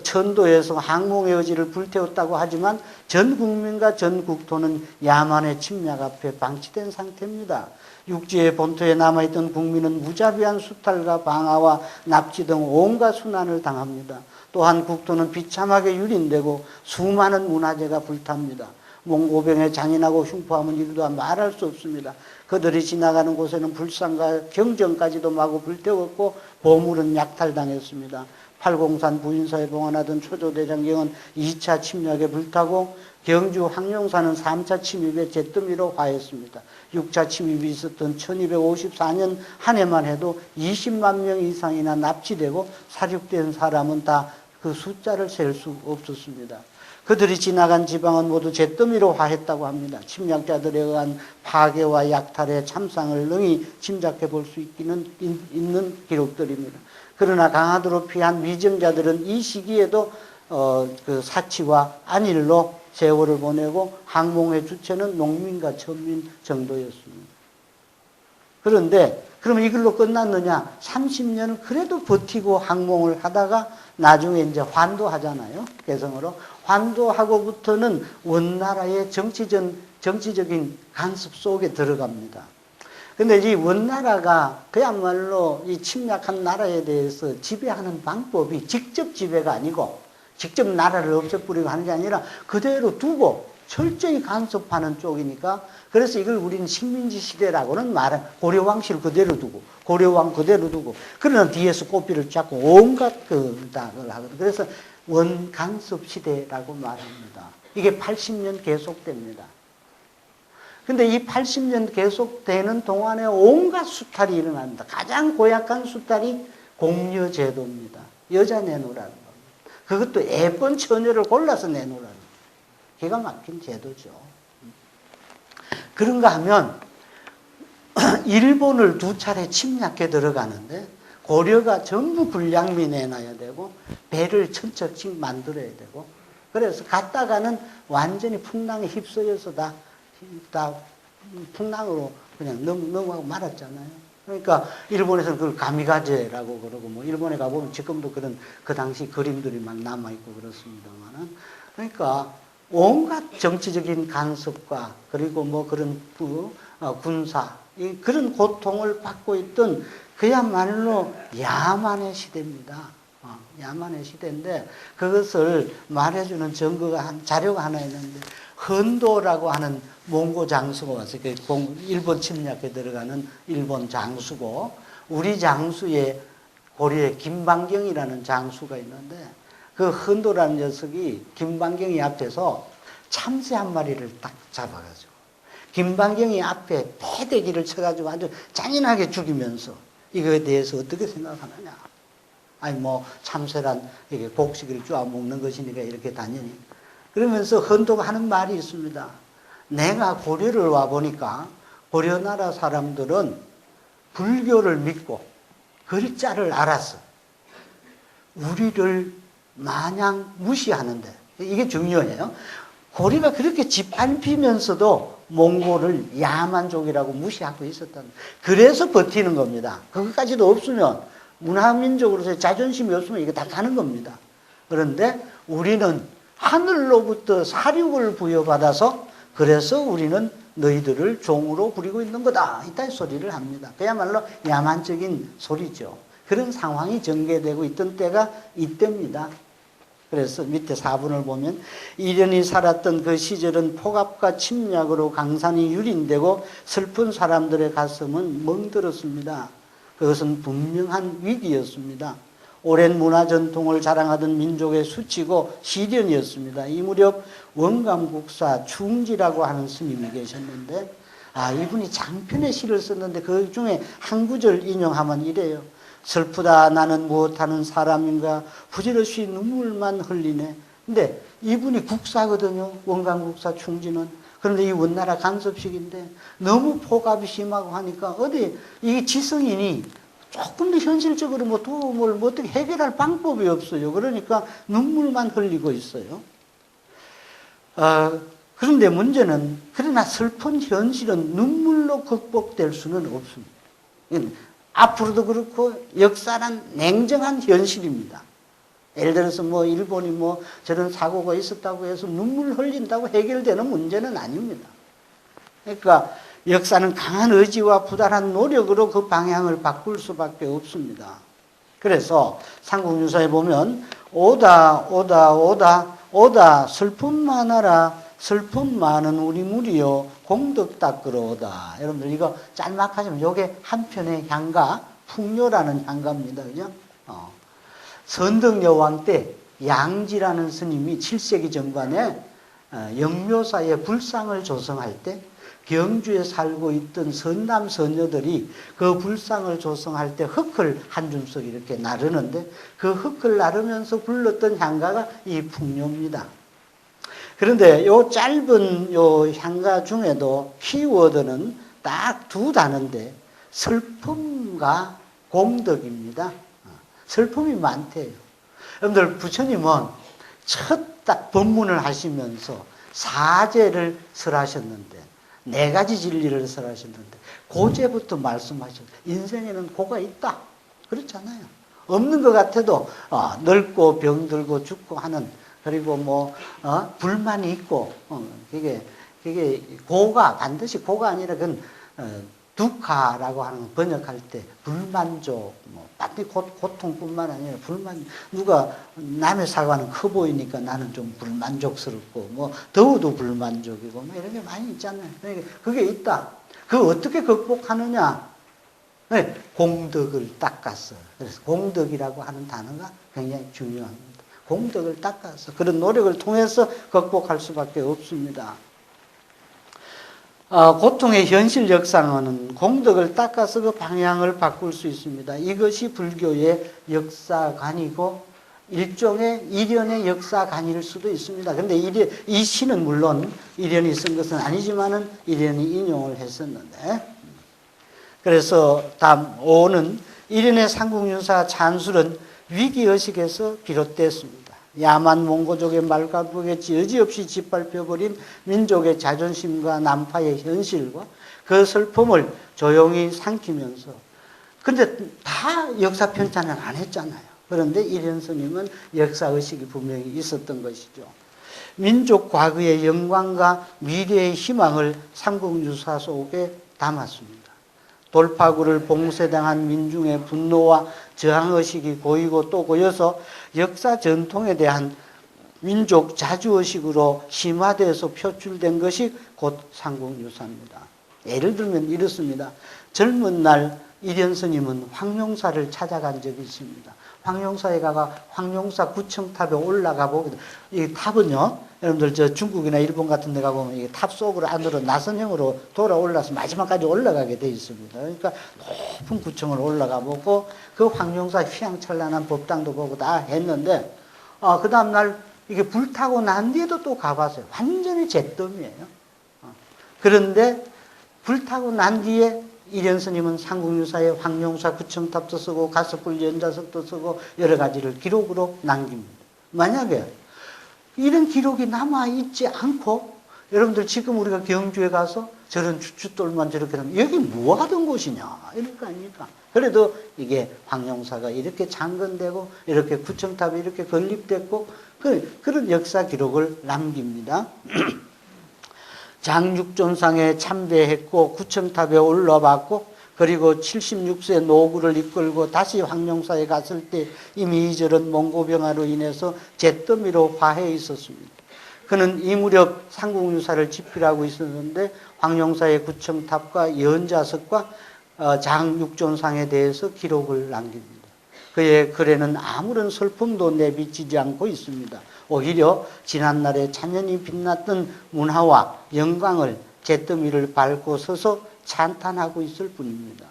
천도에서 항몽의 의지를 불태웠다고 하지만 전 국민과 전 국토는 야만의 침략 앞에 방치된 상태입니다. 육지의 본토에 남아있던 국민은 무자비한 수탈과 방화와 납치 등 온갖 순환을 당합니다. 또한 국토는 비참하게 유린되고 수많은 문화재가 불탑니다. 몽고병의 잔인하고 흉포함은 이루다 말할 수 없습니다. 그들이 지나가는 곳에는 불상과 경전까지도 마구 불태웠고 보물은 약탈당했습니다. 팔공산 부인사에 봉안하던 초조대장경은 2차 침략에 불타고 경주 황룡사는 3차 침입에 잿더미로 화했습니다. 6차 침입이 있었던 1254년 한 해만 해도 20만 명 이상이나 납치되고 사륙된 사람은 다 그 숫자를 셀 수 없었습니다. 그들이 지나간 지방은 모두 잿더미로 화했다고 합니다. 침략자들에 의한 파괴와 약탈의 참상을 능히 짐작해 볼 수 있는 기록들입니다. 그러나 강화도로 피한 위정자들은 이 시기에도 그 사치와 안일로 세월을 보내고 항몽의 주체는 농민과 천민 정도였습니다. 그런데 그러면 이걸로 끝났느냐? 30년을 그래도 버티고 항몽을 하다가 나중에 이제 환도하잖아요. 개성으로. 환도하고부터는 원나라의 정치적인 간섭 속에 들어갑니다. 근데 이 원나라가 그야말로 이 침략한 나라에 대해서 지배하는 방법이 직접 지배가 아니고 직접 나라를 없애버리고 하는 게 아니라 그대로 두고 철저히 간섭하는 쪽이니까 그래서 이걸 우리는 식민지 시대라고는 말해 고려왕실 그대로 두고 고려왕 그대로 두고 그러나 뒤에서 꼬피를 잡고 온갖 그걸 하거든. 그래서 원간섭 시대라고 말합니다. 이게 80년 계속됩니다. 근데 이 80년 계속되는 동안에 온갖 수탈이 일어납니다. 가장 고약한 수탈이 공여제도입니다. 여자 내놓으라는 겁니다. 그것도 예쁜 처녀를 골라서 내놓으라는 겁니다. 기가 막힌 제도죠. 그런가 하면 일본을 2차례 침략해 들어가는데 고려가 전부 불량미 내놔야 되고 배를 천척씩 만들어야 되고 그래서 갔다가는 완전히 풍랑에 휩쓸려서 다 풍랑으로 그냥 넘어가고 말았잖아요. 그러니까 일본에서는 그걸 가미가제라고 그러고 뭐 일본에 가보면 지금도 그런 그 당시 그림들이 막 남아있고 그렇습니다만은 그러니까 온갖 정치적인 간섭과 그리고 뭐 그런 군사 그런 고통을 받고 있던 그야말로 야만의 시대입니다. 야만의 시대인데 그것을 말해주는 증거가 자료가 하나 있는데 헌도라고 하는 몽고 장수가 왔어요. 일본 침략에 들어가는 일본 장수고 우리 장수의 고려에 김방경이라는 장수가 있는데 그 헌도라는 녀석이 김방경이 앞에서 참새 한 마리를 딱 잡아가지고 김방경이 앞에 패대기를 쳐가지고 아주 잔인하게 죽이면서 이거에 대해서 어떻게 생각하느냐. 아니 뭐 참새란 이게 곡식을 쪼아 먹는 것이니까 이렇게 당연히. 그러면서 헌도가 하는 말이 있습니다. 내가 고려를 와 보니까 고려 나라 사람들은 불교를 믿고 글자를 알았어. 우리를 마냥 무시하는데 이게 중요해요. 고려가 그렇게 짓밟히면서도 몽골을 야만족이라고 무시하고 있었다는. 그래서 버티는 겁니다. 그것까지도 없으면 문화민족으로서의 자존심이 없으면 이게 다 가는 겁니다. 그런데 우리는 하늘로부터 사륙을 부여받아서 그래서 우리는 너희들을 종으로 부리고 있는 거다. 이따 소리를 합니다. 그야말로 야만적인 소리죠. 그런 상황이 전개되고 있던 때가 이때입니다. 그래서 밑에 4분을 보면 이련이 살았던 그 시절은 폭압과 침략으로 강산이 유린되고 슬픈 사람들의 가슴은 멍들었습니다. 그것은 분명한 위기였습니다. 오랜 문화 전통을 자랑하던 민족의 수치고 시련이었습니다. 이 무렵 원감국사 충지라고 하는 스님이 계셨는데 이분이 장편의 시를 썼는데 그 중에 한 구절 인용하면 이래요. 슬프다 나는 무엇하는 사람인가 부질없이 눈물만 흘리네. 근데 이분이 국사거든요. 원감국사 충지는. 그런데 이 원나라 간섭식인데 너무 폭압이 심하고 하니까 어디 이 지성인이 조금 더 현실적으로 뭐 도움을 뭐 어떻게 해결할 방법이 없어요. 그러니까 눈물만 흘리고 있어요. 그런데 문제는 그러나 슬픈 현실은 눈물로 극복될 수는 없습니다. 앞으로도 그렇고 역사란 냉정한 현실입니다. 예를 들어서 뭐 일본이 뭐 저런 사고가 있었다고 해서 눈물 흘린다고 해결되는 문제는 아닙니다. 그러니까 역사는 강한 의지와 부단한 노력으로 그 방향을 바꿀 수밖에 없습니다. 그래서 삼국유사에 보면 오다 오다 오다 오다 슬픔 많아라 슬픔 많은 우리 무리여 공덕 닦으러 오다. 여러분들 이거 짤막하지만 이게 한편의 향가 풍요라는 향가입니다. 그죠? 선덕여왕 때 양지라는 스님이 7세기 전반에 영묘사에 불상을 조성할 때 경주에 살고 있던 선남 선녀들이 그 불상을 조성할 때 흙을 한 줌씩 이렇게 나르는데 그 흙을 나르면서 불렀던 향가가 이 풍요입니다. 그런데 요 짧은 요 향가 중에도 키워드는 딱 두 단어인데 슬픔과 공덕입니다. 슬픔이 많대요. 여러분들 부처님은 첫 딱 법문을 하시면서 사제를 설하셨는데 4가지 진리를 설하셨는데 고제부터 말씀하셨어요. 인생에는 고가 있다. 그렇잖아요. 없는 것 같아도 늙고 병들고 죽고 하는 그리고 뭐 불만이 있고 그게 고가 반드시 고가 아니라 그건 두카라고 하는 번역할 때 불만족, 뭐 고통뿐만 아니라 불만. 누가 남의 사과는 커 보이니까 나는 좀 불만족스럽고 뭐 더워도 불만족이고 뭐 이런 게 많이 있잖아요. 그러니까 그게 있다. 그걸 어떻게 극복하느냐? 네, 공덕을 닦아서. 그래서 공덕이라고 하는 단어가 굉장히 중요합니다. 공덕을 닦아서 그런 노력을 통해서 극복할 수밖에 없습니다. 고통의 현실 역상은 공덕을 닦아서 그 방향을 바꿀 수 있습니다. 이것이 불교의 역사관이고 일종의 이련의 역사관일 수도 있습니다. 그런데 이 시는 물론 이련이 쓴 것은 아니지만은 이련이 인용을 했었는데 그래서 다음 5는 이련의 삼국유사 찬술은 위기의식에서 비롯됐습니다. 야만 몽고족의 말가북에 여지없이 짓밟혀버린 민족의 자존심과 난파의 현실과 그 슬픔을 조용히 삼키면서 근데 다 역사 편찬을 안 했잖아요. 그런데 이련 스님은 역사의식이 분명히 있었던 것이죠. 민족 과거의 영광과 미래의 희망을 삼국유사 속에 담았습니다. 돌파구를 봉쇄당한 민중의 분노와 저항의식이 고이고 또 고여서 역사 전통에 대한 민족 자주의식으로 심화돼서 표출된 것이 곧 삼국유사입니다. 예를 들면 이렇습니다. 젊은 날 이련 스님은 황룡사를 찾아간 적이 있습니다. 황룡사에 가가 황룡사 구청탑에 올라가 보게 이 탑은요, 여러분들 저 중국이나 일본 같은 데 가보면 이게 탑 속으로 안으로 나선형으로 돌아 올라서 마지막까지 올라가게 돼 있습니다. 그러니까 높은 구청을 올라가 보고 그 황룡사 휘황찬란한 법당도 보고 다 했는데 그 다음날 이게 불타고 난 뒤에도 또 가봤어요. 완전히 잿더미예요. 그런데 불타고 난 뒤에 이련 스님은 삼국유사에 황룡사 구청탑도 쓰고 가스불 연자석도 쓰고 여러 가지를 기록으로 남깁니다. 만약에 이런 기록이 남아있지 않고 여러분들 지금 우리가 경주에 가서 저런 주춧돌만 저렇게 하면 여기 뭐 하던 곳이냐 이럴 거 아닙니까? 그래도 이게 황룡사가 이렇게 창건되고 이렇게 구청탑이 이렇게 건립됐고 그런 역사 기록을 남깁니다. 장육존상에 참배했고 구청탑에 올라봤고 그리고 76세 노구를 이끌고 다시 황룡사에 갔을 때 이미 저런 몽고병화로 인해서 잿더미로 화해 있었습니다. 그는 이 무렵 삼국유사를 집필하고 있었는데 황룡사의 구청탑과 연자석과 장육존상에 대해서 기록을 남깁니다. 그의 글에는 아무런 슬픔도 내비치지 않고 있습니다. 오히려 지난날에 찬연히 빛났던 문화와 영광을 잿더미를 밟고 서서 찬탄하고 있을 뿐입니다.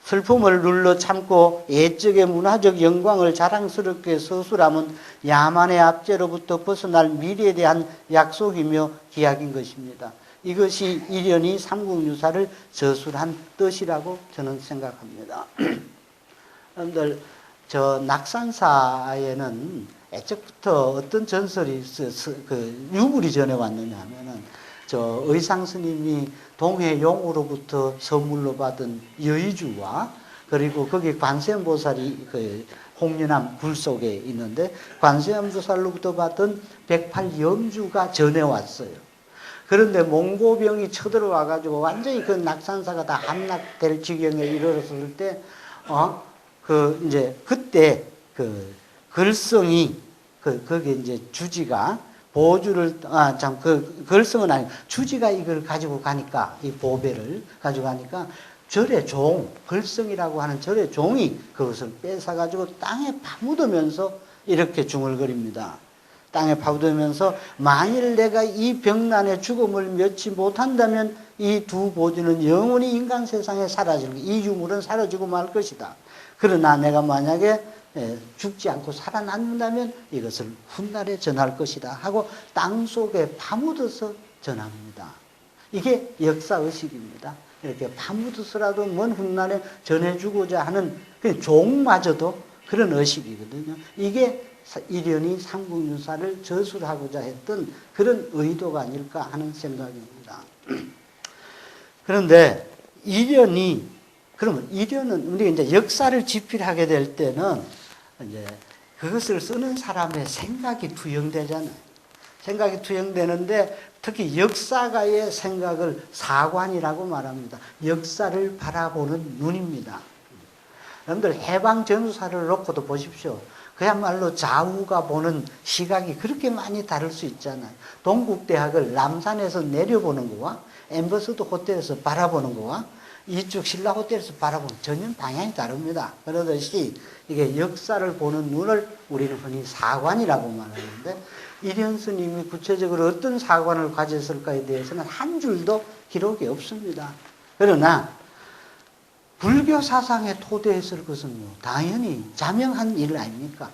슬픔을 눌러 참고 옛적의 문화적 영광을 자랑스럽게 서술함은 야만의 압제로부터 벗어날 미래에 대한 약속이며 기약인 것입니다. 이것이 이련이 삼국유사를 저술한 뜻이라고 저는 생각합니다. 여러분들 저 낙산사에는 애적부터 어떤 전설이 유물이 전해왔느냐 하면은 저 의상 스님이 동해용으로부터 선물로 받은 여의주와 그리고 거기 관세음보살이 그 홍련암 굴 속에 있는데 관세음보살로부터 받은 108염주가 전해왔어요. 그런데 몽고병이 쳐들어와 가지고 완전히 그 낙산사가 다 함락될 지경에 이르렀을 때 이제 그때 그 글성이 거기 이제 주지가 보주를 그 글성은 아니고 주지가 이걸 가지고 가니까 이 보배를 가지고 가니까 절의 종 글성이라고 하는 절의 종이 그것을 뺏어 가지고 땅에 파묻으면서 이렇게 중얼거립니다. 땅에 파묻으면서 만일 내가 이 병난의 죽음을 면치 못한다면 이 두 보주는 영원히 인간 세상에 사라질 이 유물은 사라지고 말 것이다. 그러나 내가 만약에 죽지 않고 살아남는다면 이것을 훗날에 전할 것이다 하고 땅속에 파묻어서 전합니다. 이게 역사의식입니다. 이렇게 파묻어서라도 먼 훗날에 전해주고자 하는 그 종마저도 그런 의식이거든요. 이게 이련이 삼국유사를 저술하고자 했던 그런 의도가 아닐까 하는 생각입니다. 그런데 그러면 이련은 우리가 이제 역사를 집필하게 될 때는 이제 그것을 쓰는 사람의 생각이 투영되잖아요. 생각이 투영되는데 특히 역사가의 생각을 사관이라고 말합니다. 역사를 바라보는 눈입니다. 여러분들 해방 전후사를 놓고도 보십시오. 그야말로 좌우가 보는 시각이 그렇게 많이 다를 수 있잖아요. 동국대학을 남산에서 내려보는 거와 엠버서드 호텔에서 바라보는 거와 이쪽 신라 호텔에서 바라보면 전혀 방향이 다릅니다. 그러듯이 이게 역사를 보는 눈을 우리는 흔히 사관이라고 말하는데 이련 스님이 구체적으로 어떤 사관을 가졌을까에 대해서는 한 줄도 기록이 없습니다. 그러나 불교 사상의 토대에 있을 것은요, 당연히 자명한 일 아닙니까?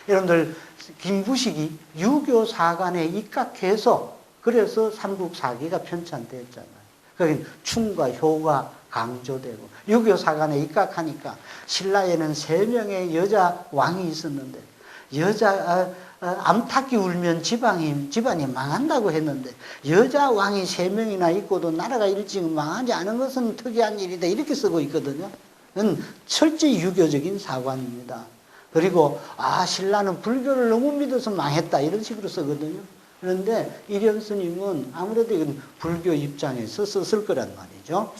여러분들 김부식이 유교 사관에 입각해서 그래서 삼국사기가 편찬됐잖아요. 거긴 충과 효가 강조되고 유교 사관에 입각하니까 신라에는 3명의 여자 왕이 있었는데 암탉이 울면 집안이 망한다고 했는데 여자 왕이 3명이나 있고도 나라가 일찍 망하지 않은 것은 특이한 일이다 이렇게 쓰고 있거든요. 그건 철저히 유교적인 사관입니다. 그리고 신라는 불교를 너무 믿어서 망했다 이런 식으로 쓰거든요. 그런데 이련 스님은 아무래도 이건 불교 입장에서 썼을 거란 말이죠.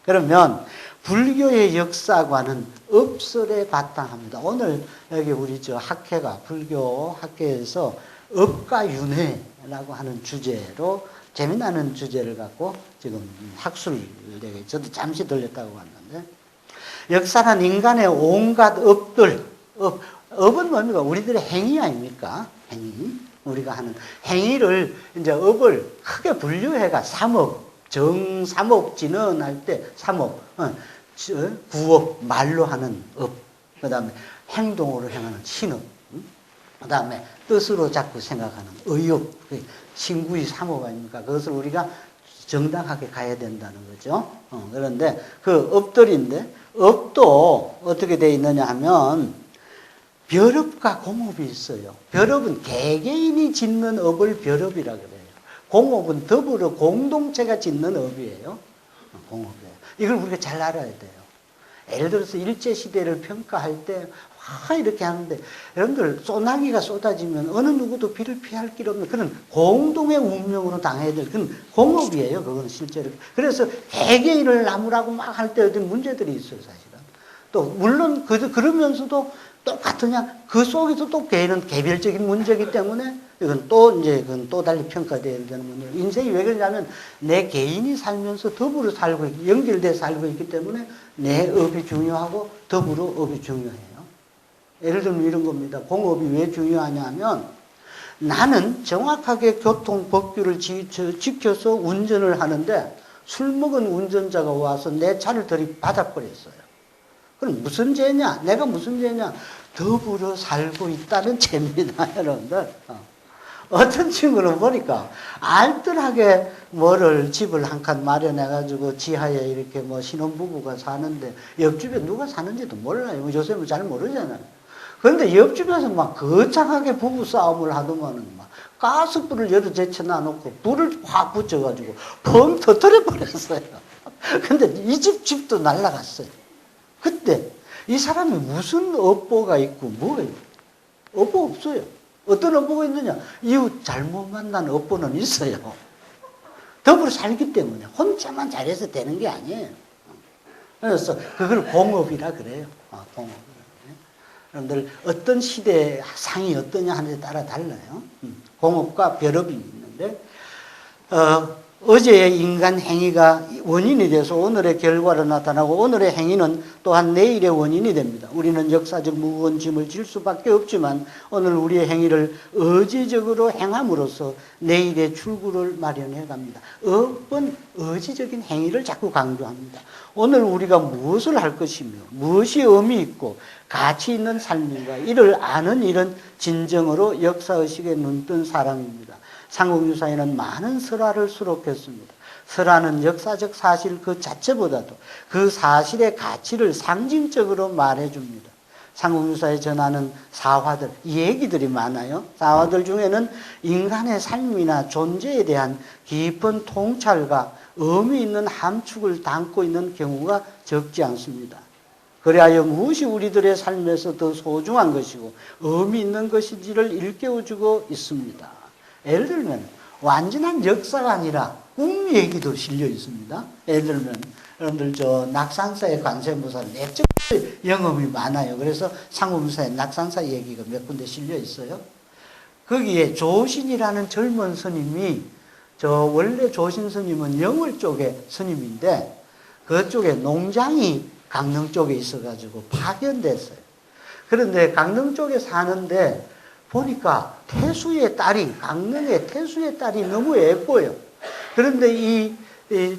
그러면 불교의 역사관은 업설에 바탕합니다. 오늘 여기 우리 저 학회가 불교 학회에서 업과 윤회라고 하는 주제로 재미나는 주제를 갖고 지금 학술을 내가 저도 잠시 들렸다고 왔는데, 역사는 인간의 온갖 업들, 업은 뭡니까? 우리들의 행위 아닙니까? 행위. 우리가 하는 행위를 이제 업을 크게 분류해가 삼업, 정삼업 진언할 때 삼업, 구업, 말로 하는 업, 그 다음에 행동으로 행하는 신업, 그 다음에 뜻으로 자꾸 생각하는 의업, 신구의 삼업 아닙니까? 그것을 우리가 정당하게 가야 된다는 거죠. 그런데 그 업들인데, 업도 어떻게 되어 있느냐 하면 별업과 공업이 있어요. 별업은 개개인이 짓는 업을 별업이라 그래요. 공업은 더불어 공동체가 짓는 업이에요. 공업이에요. 이걸 우리가 잘 알아야 돼요. 예를 들어서 일제시대를 평가할 때 이렇게 하는데, 여러분들 소나기가 쏟아지면 어느 누구도 비를 피할 길 없는 그런 공동의 운명으로 당해야 될 그런 공업이에요. 그건 실제로. 그래서 개개인을 나무라고 막 할 때 어떤 문제들이 있어요, 사실은. 또 물론 그러면서도 똑같으냐? 그 속에서 또 개인은 개별적인 문제이기 때문에 이건 또 달리 평가되어야 되는 문제예요. 인생이 왜 그러냐면 내 개인이 살면서 더불어 살고 있고 연결돼 살고 있기 때문에 내 업이 중요하고 더불어 업이 중요해요. 예를 들면 이런 겁니다. 공업이 왜 중요하냐면 나는 정확하게 교통 법규를 지켜서 운전을 하는데 술 먹은 운전자가 와서 내 차를 들이받아버렸어요. 그럼 무슨 죄냐? 내가 무슨 죄냐? 더불어 살고 있다는 죄입니다, 여러분들. 어떤 친구는 보니까 알뜰하게 집을 한 칸 마련해가지고 지하에 이렇게 신혼부부가 사는데 옆집에 누가 사는지도 몰라요. 요새는 잘 모르잖아요. 그런데 옆집에서 막 거창하게 부부싸움을 하더만은 가스불을 열어 제쳐놔 놓고 불을 확 붙여가지고 펑 터뜨려 버렸어요. 근데 이 집도 날라갔어요. 그때 이 사람이 무슨 업보가 있고 뭐가 있고? 업보 없어요. 어떤 업보가 있느냐? 이웃 잘못 만난 업보는 있어요. 더불어 살기 때문에 혼자만 잘해서 되는 게 아니에요. 그래서 그걸 공업이라 그래요. 공업. 여러분들 어떤 시대 상이 어떠냐 하는 데 따라 달라요. 공업과 별업이 있는데 어제의 인간 행위가 원인이 돼서 오늘의 결과로 나타나고 오늘의 행위는 또한 내일의 원인이 됩니다. 우리는 역사적 무거운 짐을 질 수밖에 없지만 오늘 우리의 행위를 의지적으로 행함으로써 내일의 출구를 마련해 갑니다. 업은 의지적인 행위를 자꾸 강조합니다. 오늘 우리가 무엇을 할 것이며 무엇이 의미 있고 가치 있는 삶인가 이를 아는 일은 진정으로 역사의식에 눈뜬 사람입니다. 삼국유사에는 많은 설화를 수록했습니다. 설화는 역사적 사실 그 자체보다도 그 사실의 가치를 상징적으로 말해줍니다. 삼국유사에 전하는 사화들, 얘기들이 많아요. 사화들 중에는 인간의 삶이나 존재에 대한 깊은 통찰과 의미 있는 함축을 담고 있는 경우가 적지 않습니다. 그리하여 무엇이 우리들의 삶에서 더 소중한 것이고 의미 있는 것인지를 일깨워주고 있습니다. 예를 들면 완전한 역사가 아니라 꿈 얘기도 실려 있습니다. 예를 들면 여러분들 낙산사의 관세음보살 내적 영험이 많아요. 그래서 삼국유사에 낙산사 얘기가 몇 군데 실려 있어요. 거기에 조신이라는 젊은 스님이 원래 조신 스님은 영월 쪽의 스님인데 그쪽에 농장이 강릉 쪽에 있어가지고 파견됐어요. 그런데 강릉 쪽에 사는데 보니까 강릉의 태수의 딸이 너무 예뻐요. 그런데 이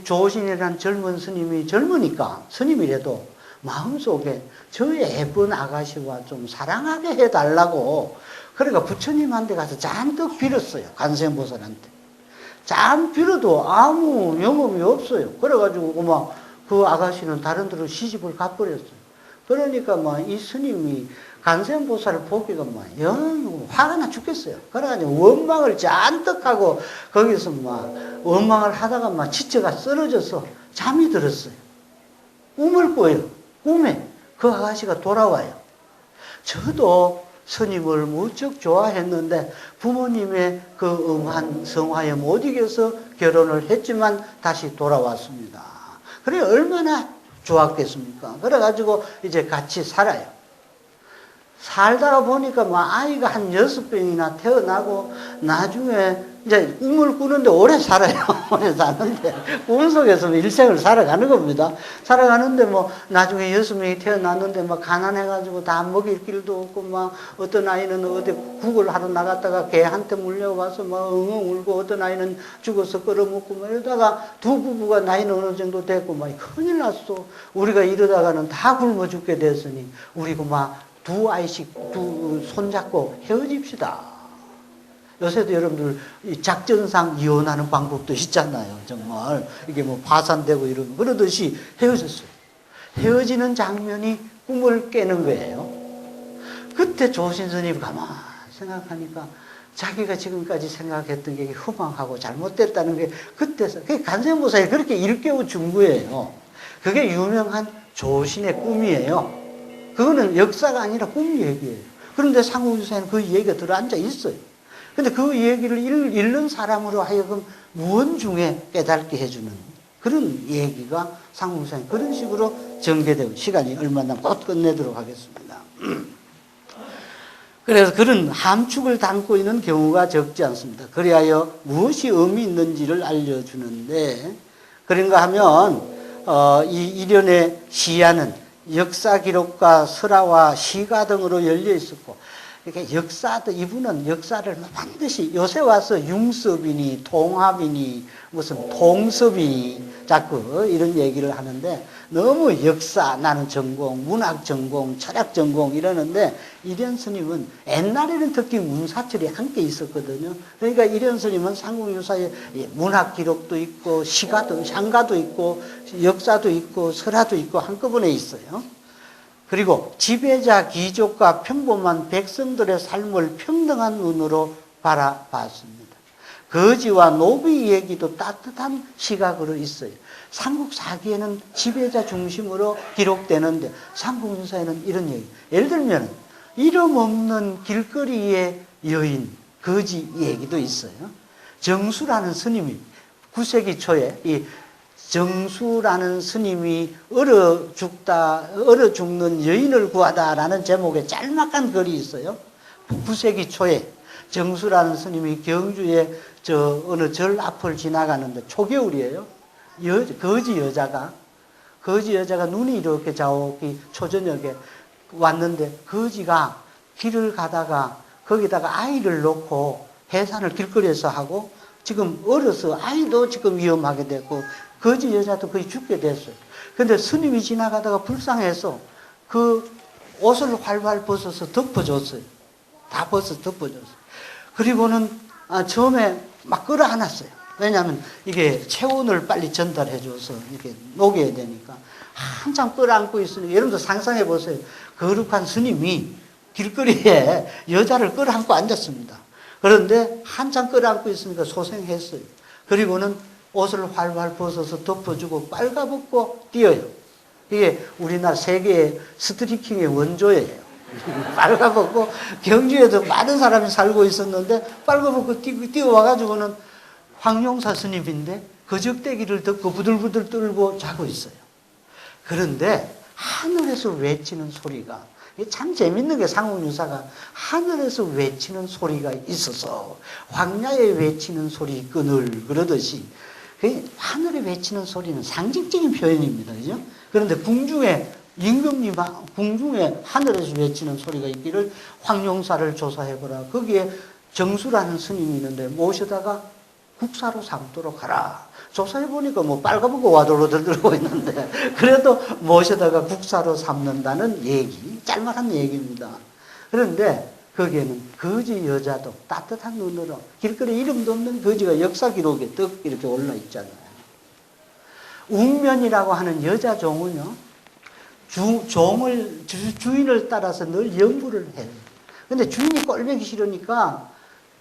조신이라는 젊은 스님이 젊으니까 스님이라도 마음속에 저 예쁜 아가씨와 좀 사랑하게 해달라고 그러니까 부처님한테 가서 잔뜩 빌었어요. 관세음보살한테. 잔 빌어도 아무 영험이 없어요. 그래가지고 그 아가씨는 다른 데로 시집을 가버렸어요. 그러니까 이 스님이 관세음보살을 보기가 영 화가 나 죽겠어요. 그래가지고 원망을 잔뜩 하고 거기서 원망을 하다가 지쳐가 쓰러져서 잠이 들었어요. 꿈을 꿔요. 꿈에 그 아가씨가 돌아와요. 저도 스님을 무척 좋아했는데 부모님의 그 엄한 성화에 못 이겨서 결혼을 했지만 다시 돌아왔습니다. 그래 얼마나 좋았겠습니까? 그래가지고 이제 같이 살아요. 살다가 보니까 뭐 아이가 한 6병이나 태어나고 나중에 이제 꿈을 꾸는데 오래 살아요. 오래 사는데 꿈 속에서 일생을 살아가는 겁니다. 살아가는데 뭐 나중에 6명이 태어났는데 막 가난해가지고 다 먹일 길도 없고 막 어떤 아이는 어디 국을 하러 나갔다가 개한테 물려가서 막 엉엉 울고 어떤 아이는 죽어서 끌어먹고 막 이러다가 두 부부가 나이는 어느 정도 됐고 막 큰일 났어. 우리가 이러다가는 다 굶어 죽게 됐으니 우리가 막 두 아이씩 두 손잡고 헤어집시다. 요새도 여러분들 작전상 이혼하는 방법도 있잖아요. 정말 이게 뭐 파산되고 이러고 그러듯이 헤어졌어요. 헤어지는 장면이 꿈을 깨는 거예요. 그때 조신 스님이 가만히 생각하니까 자기가 지금까지 생각했던 게 허망하고 잘못됐다는 게 그때서 그게 간세음보살이 그렇게 일깨워 준 거예요. 그게 유명한 조신의 꿈이에요. 그거는 역사가 아니라 꿈 얘기예요. 그런데 상호유사에는 그 얘기가 들어앉아 있어요. 근데 그 얘기를 읽는 사람으로 하여금 무언 중에 깨닫게 해주는 그런 얘기가 상호유사에 그런 식으로 전개되고 시간이 얼마 남고 곧 끝내도록 하겠습니다. 그래서 그런 함축을 담고 있는 경우가 적지 않습니다. 그리하여 무엇이 의미 있는지를 알려주는데 그런가 하면 이 일련의 시야는 역사 기록과 설화와 시가 등으로 열려 있었고 이렇게 역사도 이분은 역사를 반드시 요새 와서 융섭이니 통합이니 무슨 통섭이니 자꾸 이런 얘기를 하는데 너무 역사 나는 전공 문학 전공 철학 전공 이러는데 이련 스님은 옛날에는 특히 문사철이 함께 있었거든요. 그러니까 이련 스님은 삼국유사에 문학 기록도 있고 시가도 향가도 있고 역사도 있고 설화도 있고 한꺼번에 있어요. 그리고 지배자 귀족과 평범한 백성들의 삶을 평등한 눈으로 바라봤습니다. 거지와 노비 얘기도 따뜻한 시각으로 있어요. 삼국사기에는 지배자 중심으로 기록되는데 삼국유사에는 이런 얘기. 예를 들면 이름 없는 길거리의 여인, 거지 얘기도 있어요. 정수라는 스님이 9세기 초에 이 정수라는 스님이 얼어 죽는 여인을 구하다라는 제목의 짤막한 글이 있어요. 9세기 초에 정수라는 스님이 경주에 어느 절 앞을 지나가는데 초겨울이에요. 거지 여자가 눈이 이렇게 자욱이 초저녁에 왔는데 거지가 길을 가다가 거기다가 아이를 놓고 해산을 길거리에서 하고 지금 얼어서 아이도 지금 위험하게 됐고 거지 여자도 거의 죽게 됐어요. 근데 스님이 지나가다가 불쌍해서 그 옷을 활활 벗어서 덮어줬어요. 다 벗어서 덮어줬어요. 그리고는 처음에 막 끌어안았어요. 왜냐하면 이게 체온을 빨리 전달해줘서 이렇게 녹여야 되니까 한참 끌어안고 있으니까 여러분도 상상해 보세요. 거룩한 스님이 길거리에 여자를 끌어안고 앉았습니다. 그런데 한참 끌어안고 있으니까 소생했어요. 그리고는 옷을 활활 벗어서 덮어주고 빨가벗고 뛰어요. 이게 우리나라 세계의 스트리킹의 원조예요. 빨가벗고 경주에도 많은 사람이 살고 있었는데 빨가벗고 뛰어와가지고는 황용사 스님인데 거적대기를 듣고 부들부들 떨고 자고 있어요. 그런데 하늘에서 외치는 소리가 참 재밌는 게 상옥유사가 하늘에서 외치는 소리가 있어서 황야에 외치는 소리 끈을 그러듯이 하늘에 외치는 소리는 상징적인 표현입니다. 그죠? 그런데 궁중에 임금님 궁중에 하늘에서 외치는 소리가 있기를 황용사를 조사해보라. 거기에 정수라는 스님이 있는데 모셔다가 국사로 삼도록 하라. 조사해보니까 뭐 빨가벗고 와돌로들 들고 있는데 그래도 모셔다가 국사로 삼는다는 얘기, 짤막한 얘기입니다. 그런데 거기에는 거지 여자도 따뜻한 눈으로 길거리 이름도 없는 거지가 역사 기록에 떡 이렇게 올라 있잖아요. 웅면이라고 하는 여자 종은요, 주인을 따라서 늘 연구를 해요. 근데 주인이 꼴보기 싫으니까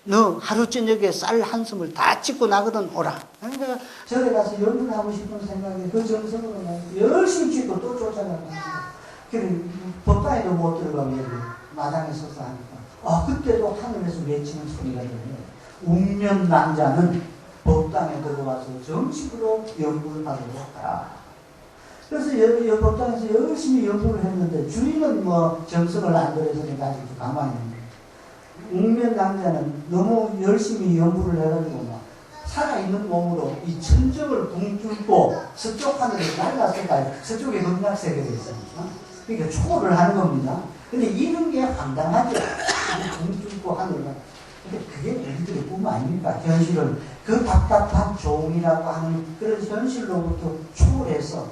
너 하루 저녁에 쌀 한숨을 다 찍고 나거든 오라. 그러니까 저기 가서 연구를 하고 싶은 생각에 그 정성으로 열심히 찍고 또 쫓아갑니다. 그래, 법당에도 못 들어가면 마당에 서서 하니까. 그때도 하늘에서 외치는 소리가 들려요. 웅면 남자는 법당에 들어와서 정식으로 연구를 하도록 했다. 그래서 법당에서 열심히 연구를 했는데 주인은 뭐 정성을 안 들여서 내가 아직도 가만히 있는 거예요. 웅면 남자는 너무 열심히 연구를 해가지고 막 살아있는 몸으로 이 천정을 붕뚫고 서쪽 하늘에 날랐을까요? 서쪽에 극락세계가 있으니까. 그러니까 초월을 하는 겁니다. 근데 이런 게 황당하죠. 붕뚫고 하늘을. 근데 그게 우리들의 꿈 아닙니까? 현실을 그 답답한 종이라고 하는 그런 현실로부터 초월해서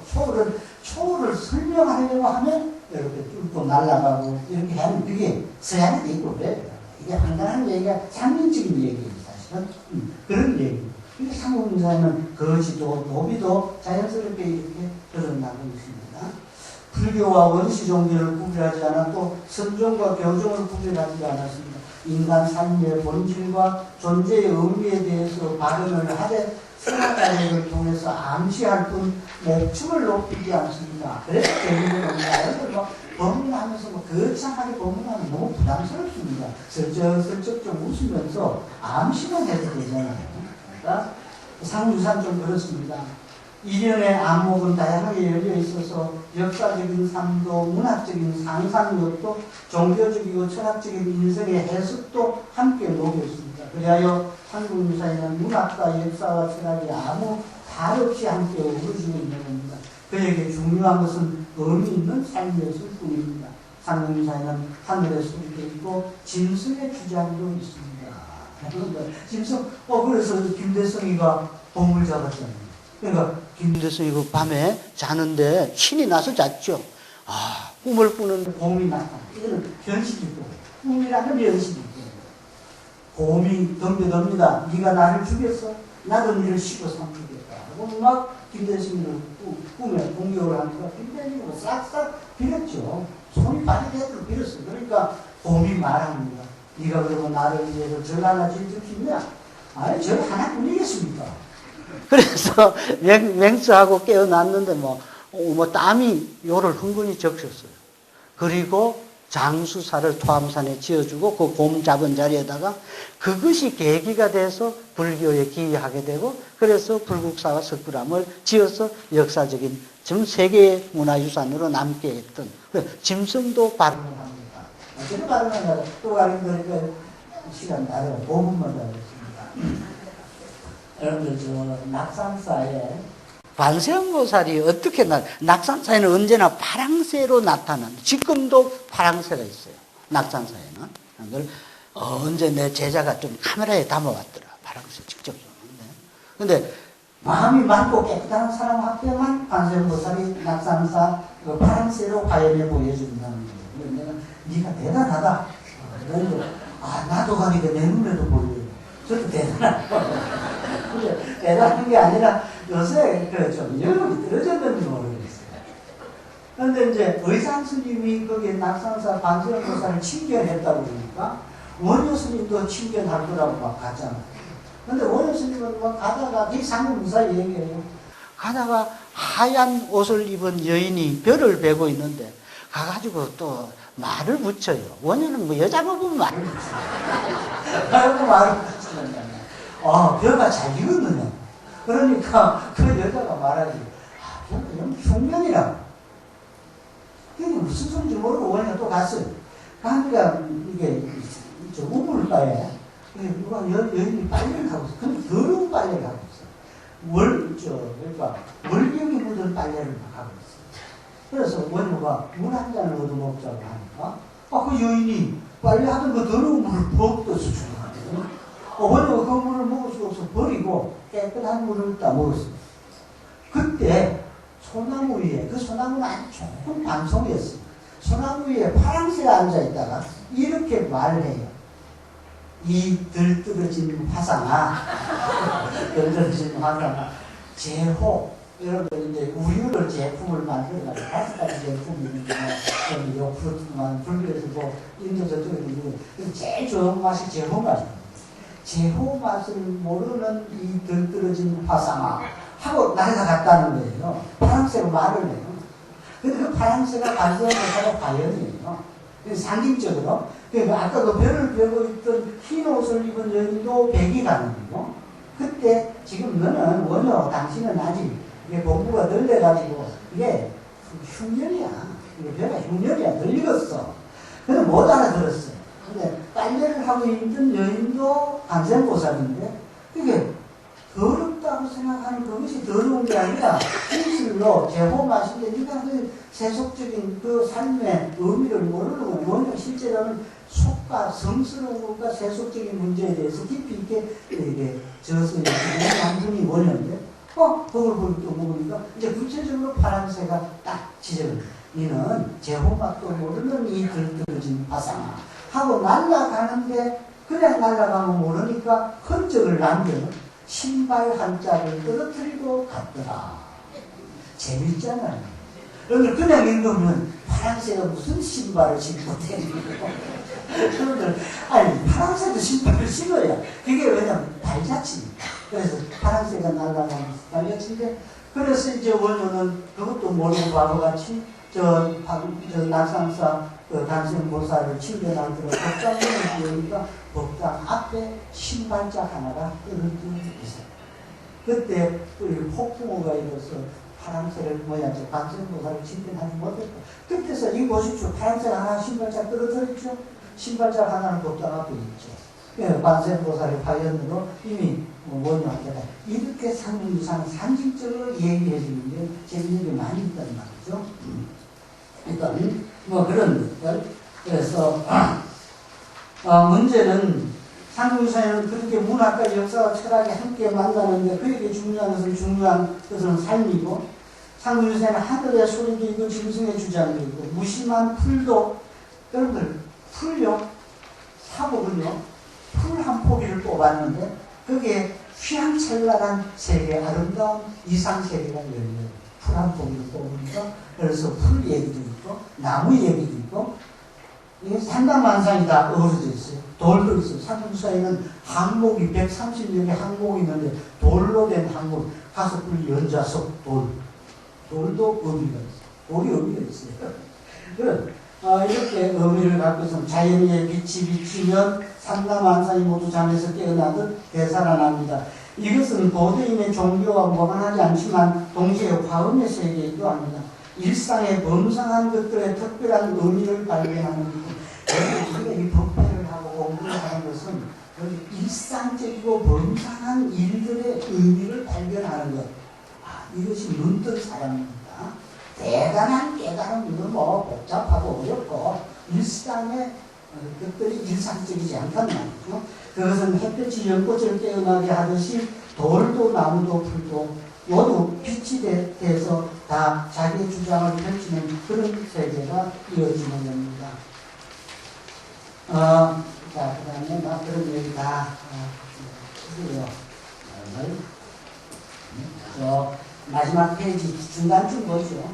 초월을 설명하려고 하면 이렇게 뚫고 날아가고 이렇게 하는 그게 서양의 대입법이에요. 이게 황당한 얘기가 상민적인 얘기예요, 사실은. 그런 얘기입니다. 근데 삼국유사에는 거지도 노비도 자연스럽게 이렇게 드러나고 있습니다. 불교와 원시 종교를 구별하지 않았고 선종과 교종을 구별하지 않았습니다. 인간 삶의 본질과 존재의 의미에 대해서 발언을 하되 생활자력을 통해서 암시할 뿐 목축을 높이지 않습니다. 그래서 재밌는 겁니다. 여러분 법문하면서 거창하게 법문하면 너무 부담스럽습니다. 슬쩍슬쩍 좀 웃으면서 암시만 해도 되잖아요. 그러니까 상주산 좀 그렇습니다. 이련의 안목은 다양하게 열려 있어서 역사적인 삶도 문학적인 상상력도 종교적이고 철학적인 인생의 해석도 함께 녹여 있습니다. 그리하여 한국유사에는 문학과 역사와 철학이 아무 탈 없이 함께 어우러지고 있는 겁니다. 그에게 중요한 것은 의미 있는 삶이었을 뿐입니다. 한국유사에는 하늘의 소리도 있고 짐승의 주장도 있습니다. 짐승, 그래서 김대성이가 보물 잡았잖아요. 그러니까 김대성이 그 밤에 자는데 신이 나서 잤죠. 꿈을 꾸는데 곰이 나타나. 이거는 현실이고 꿈이라는 현실이고 곰이 덤벼듭니다. 네가 나를 죽였어. 나도 너를 씹어 삼키겠다. 하고 막 김대성이를 꿈에 공격을 하니까 김대성이가 싹싹 빌었죠. 손이 발이 되도록 빌었어요. 그러니까 곰이 말합니다. 네가 그러면 나를 위해서 절 하나 지을 수 있냐? 아니 절 하나뿐이겠습니까? 그래서 맹수하고 깨어났는데 땀이 요를 흥건히 적셨어요. 그리고 장수사를 토암산에 지어주고 그 곰 잡은 자리에다가 그것이 계기가 돼서 불교에 기여하게 되고 그래서 불국사와 석굴암을 지어서 역사적인 지금 세계 문화유산으로 남게 했던 짐승도 발언을 합니다. 어떻게 발언하냐 또 발언하니까 시간 나요. 5분만 더 하겠습니다. 여러분들 낙산사에 관세음보살이 어떻게 낙산사에는 언제나 파랑새로 나타납니다. 지금도 파랑새가 있어요. 낙산사에는. 그걸 언제 내 제자가 좀 카메라에 담아왔더라. 파랑새 직접 쏘는데. 근데 마음이 맑고 깨끗한 사람한테만 관세음보살이 낙산사 그 파랑새로 화염에 보여준다는 거예요. 내가 네가 대단하다. 나도 가니까 내 눈에도 보여요. 저도 대단하다. 대단한 게 아니라 요새 좀 여론이 떨어졌는지 모르겠어요. 그런데 이제 의상 스님이 거기에 낙산사 관세음보살을 칭견했다고 그러니까 원효 스님도 칭견할 거라고 막 가잖아요. 그런데 원효 스님은 막 가다가 이 상무무사 얘기해요. 가다가 하얀 옷을 입은 여인이 별을 베고 있는데 가가지고 또 말을 붙여요. 원효는 여자 보면 말을 붙여요. 말을 붙이는 벼가 잘 익었느냐. 그러니까 그 여자가 말하지. 벼가 너무 흉년이라고. 그게 무슨 소리인지 모르고 원래가 또 갔어요. 가니까 이게 저 우물가에 누가 여인이 빨래를 하고 있어. 근데 더러운 빨래를 하고 있어. 그러니까 월경이 묻은 빨래를 막 하고 있어. 그래서 원효가 물 한 잔을 얻어먹자고 하니까 그 여인이 빨래하던 그 더러운 물을 부어떠서 주는 거예요. 원효가 그 물을 먹을 수 없어 버리고 깨끗한 물을 따 먹었습니다. 그때 소나무 위에, 그 소나무는 아주 좋은 반송이었습니다. 소나무 위에 파랑새가 앉아있다가 이렇게 말을 해요. 이 들뜨러진 화상아, 들뜨러진 화상아, 제호, 여러분 이제 우유를 제품을 만들어가지고 5가지 제품이 있는데 요구르트만 불교에서 인도 저쪽에서 제일 좋은 맛이 제호 맛입니다. 제호 맛을 모르는 이 들뜨러진 화상아 하고 날아갔다는 거예요. 파랑새로 말을 해요. 근데 그 파랑새가 관세음보살의 과연이에요. 상징적으로. 그러니까 아까 그 별을 베고 있던 흰 옷을 입은 여인도 백이 가는 거고, 그때 지금 너는 원효, 당신은 아직 이게 공부가 덜 돼가지고 이게 흉년이야. 이게 배가 흉년이야. 덜 익었어. 근데 못 알아들었어. 근데 빨래를 하고 있던 여인도 관세음보살인데 그게 더럽다고 생각하는 그것이 더러운 게 아니라 진실로 제호마신데 네가 그 세속적인 그 삶의 의미를 모르는 거야. 원효 실제로는 속과 성스러운 것과 세속적인 문제에 대해서 깊이 있게 이게 저서 한 분이 원효인데 그걸 또 먹으니까 이제 구체적으로 파랑새가 딱 지적을 이는 제호맛도 모르는 이 들떨어진 바상아 하고 날아가는데 그냥 날아가면 모르니까 흔적을 남겨는 신발 한 짝을 떨어뜨리고 갔더라. 재밌잖아요. 여러분 그냥 읽으면 파랑새가 무슨 신발을 신고 다니고 여러분들 아니 파랑새도 신발을 신어야 그게 왜냐면 발자취니까. 그래서 파랑새가 날아가면서 발자취인데 그래서 이제 원효는 그것도 모르고 바보같이 저 낙상사 관세음보살을 칭견하더라도 법당문을 보니까 법당 앞에 신발짝 하나가 떨어져 있어요. 그때 폭풍우가 일어서 파랑새를 관세음보살을 칭견하지 못했고 그때서 이 보십시오. 파랑새 하나 신발짝 떨어져 있죠. 신발짝 하나는 법당 앞에 있죠. 관세음보살의 화연으로 이미 원효한테다 이렇게 상징상 상징적으로 얘기해 주는 게 재밌는 게 많이 있단 말이죠. 일단 뭐 그런 것들. 그래서 문제는 상중사에는 그렇게 문학과 역사와 철학이 함께 만나는데 그에게 중요한 것은 삶이고 상중사에는 하늘의 소리도 있고 짐승의 주장도 있고 무심한 풀도 여러분들 풀요 사복은요 풀 한 포기를 뽑았는데 그게 휘황찬란한 세계 아름다운 이상세계가 열려요. 풀 한 포기를 뽑으니까 그래서 풀 얘기도 있고 나무 얘기도 있고 이게 산당만상이다 어우러져 있어요. 돌도 있어요. 상중사에는 항목이 130명의 항목이 있는데 돌로 된 항목 5뿔 연자석 돌도 의미가 있어요. 돌이 의미가 있어요. 이렇게 의미를 갖고 있으면 자연의 빛이 비치면 산당만상이 모두 잠에서 깨어나듯 되살아납니다. 이것은 고대인의 종교와 무관하지 않지만 동시에 화음의 세계이기도 합니다. 일상의 범상한 것들의 특별한 의미를 발견하는 것. 우리가 이 법회를 하고 공부를 하는 것은 일상적이고 범상한 일들의 의미를 발견하는 것. 이것이 눈뜬 사람입니다. 대단한 깨달음은 뭐 복잡하고 어렵고 일상의 것들이 일상적이지 않단 말이죠. 그것은 햇볕이 연꽃을 깨어나게 하듯이 돌도 나무도 풀도 모두 빛이 돼서 다 자기의 주장을 펼치는 그런 세계가 이어지는 겁니다. 자, 그 다음에 막 그런 얘기 다 하고요. 마지막 페이지 중간쯤 보죠.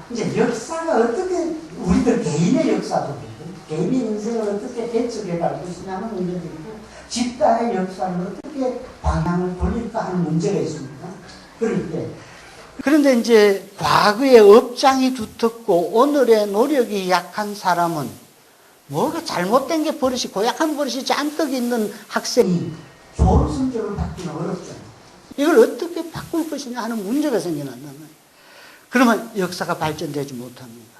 이제 역사가 어떻게 우리들 개인의 역사도 있고 개인의 인생을 어떻게 배척해 갈 것이냐 하는 문제도 있고 집단의 역사를 어떻게 방향을 돌릴까 하는 문제가 있습니다. 그럴 때 그런데 이제 과거의 업장이 두텁고 오늘의 노력이 약한 사람은 뭐가 잘못된 게 버릇이 고약한 버릇이 잔뜩 있는 학생이 좋은 성적을 받기는 어렵잖아요. 이걸 어떻게 바꿀 것이냐 하는 문제가 생겨난단 말이에요. 그러면 역사가 발전되지 못합니다.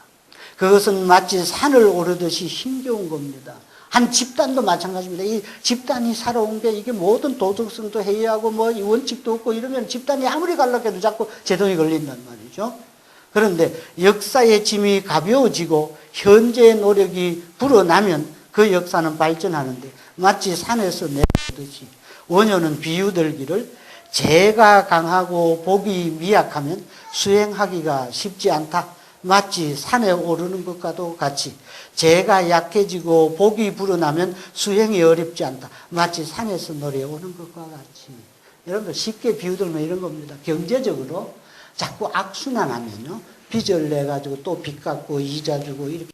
그것은 마치 산을 오르듯이 힘겨운 겁니다. 한 집단도 마찬가지입니다. 이 집단이 살아온 게 이게 모든 도덕성도 해이하고 뭐 원칙도 없고 이러면 집단이 아무리 갈라해도 자꾸 제동이 걸린단 말이죠. 그런데 역사의 짐이 가벼워지고 현재의 노력이 불어나면 그 역사는 발전하는데 마치 산에서 내려오듯이 원효는 비유들기를 재가 강하고 복이 미약하면 수행하기가 쉽지 않다. 마치 산에 오르는 것과도 같이 재가 약해지고 복이 불어나면 수행이 어렵지 않다. 마치 산에서 내려오는 것과 같이. 여러분들 쉽게 비유들면 이런 겁니다. 경제적으로 자꾸 악순환하면요. 빚을 내가지고 또 빚 갚고 이자 주고 이렇게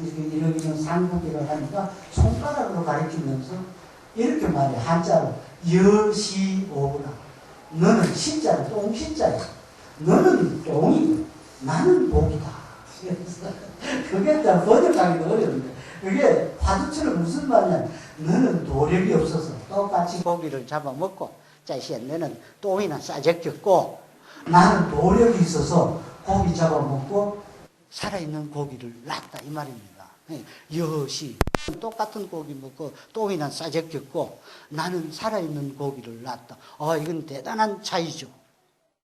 이러기는 상국이라고 하니까 손가락으로 가리키면서 이렇게 말해. 한자로 여시오구나. 너는 신자야. 똥신자야. 너는 똥이고 나는 복이다. 그게 다 번역하기도 어려운데 그게 화두처럼 무슨 말이냐. 너는 도력이 없어서 똑같이 고기를 잡아먹고 자시야 너는 똥이나 싸적겼고 나는 도력이 있어서 고기 잡아먹고 살아있는 고기를 놨다 이 말입니다. 여시 똑같은 고기 먹고 똥이나 싸적겼고 나는 살아있는 고기를 놨다. 이건 대단한 차이죠.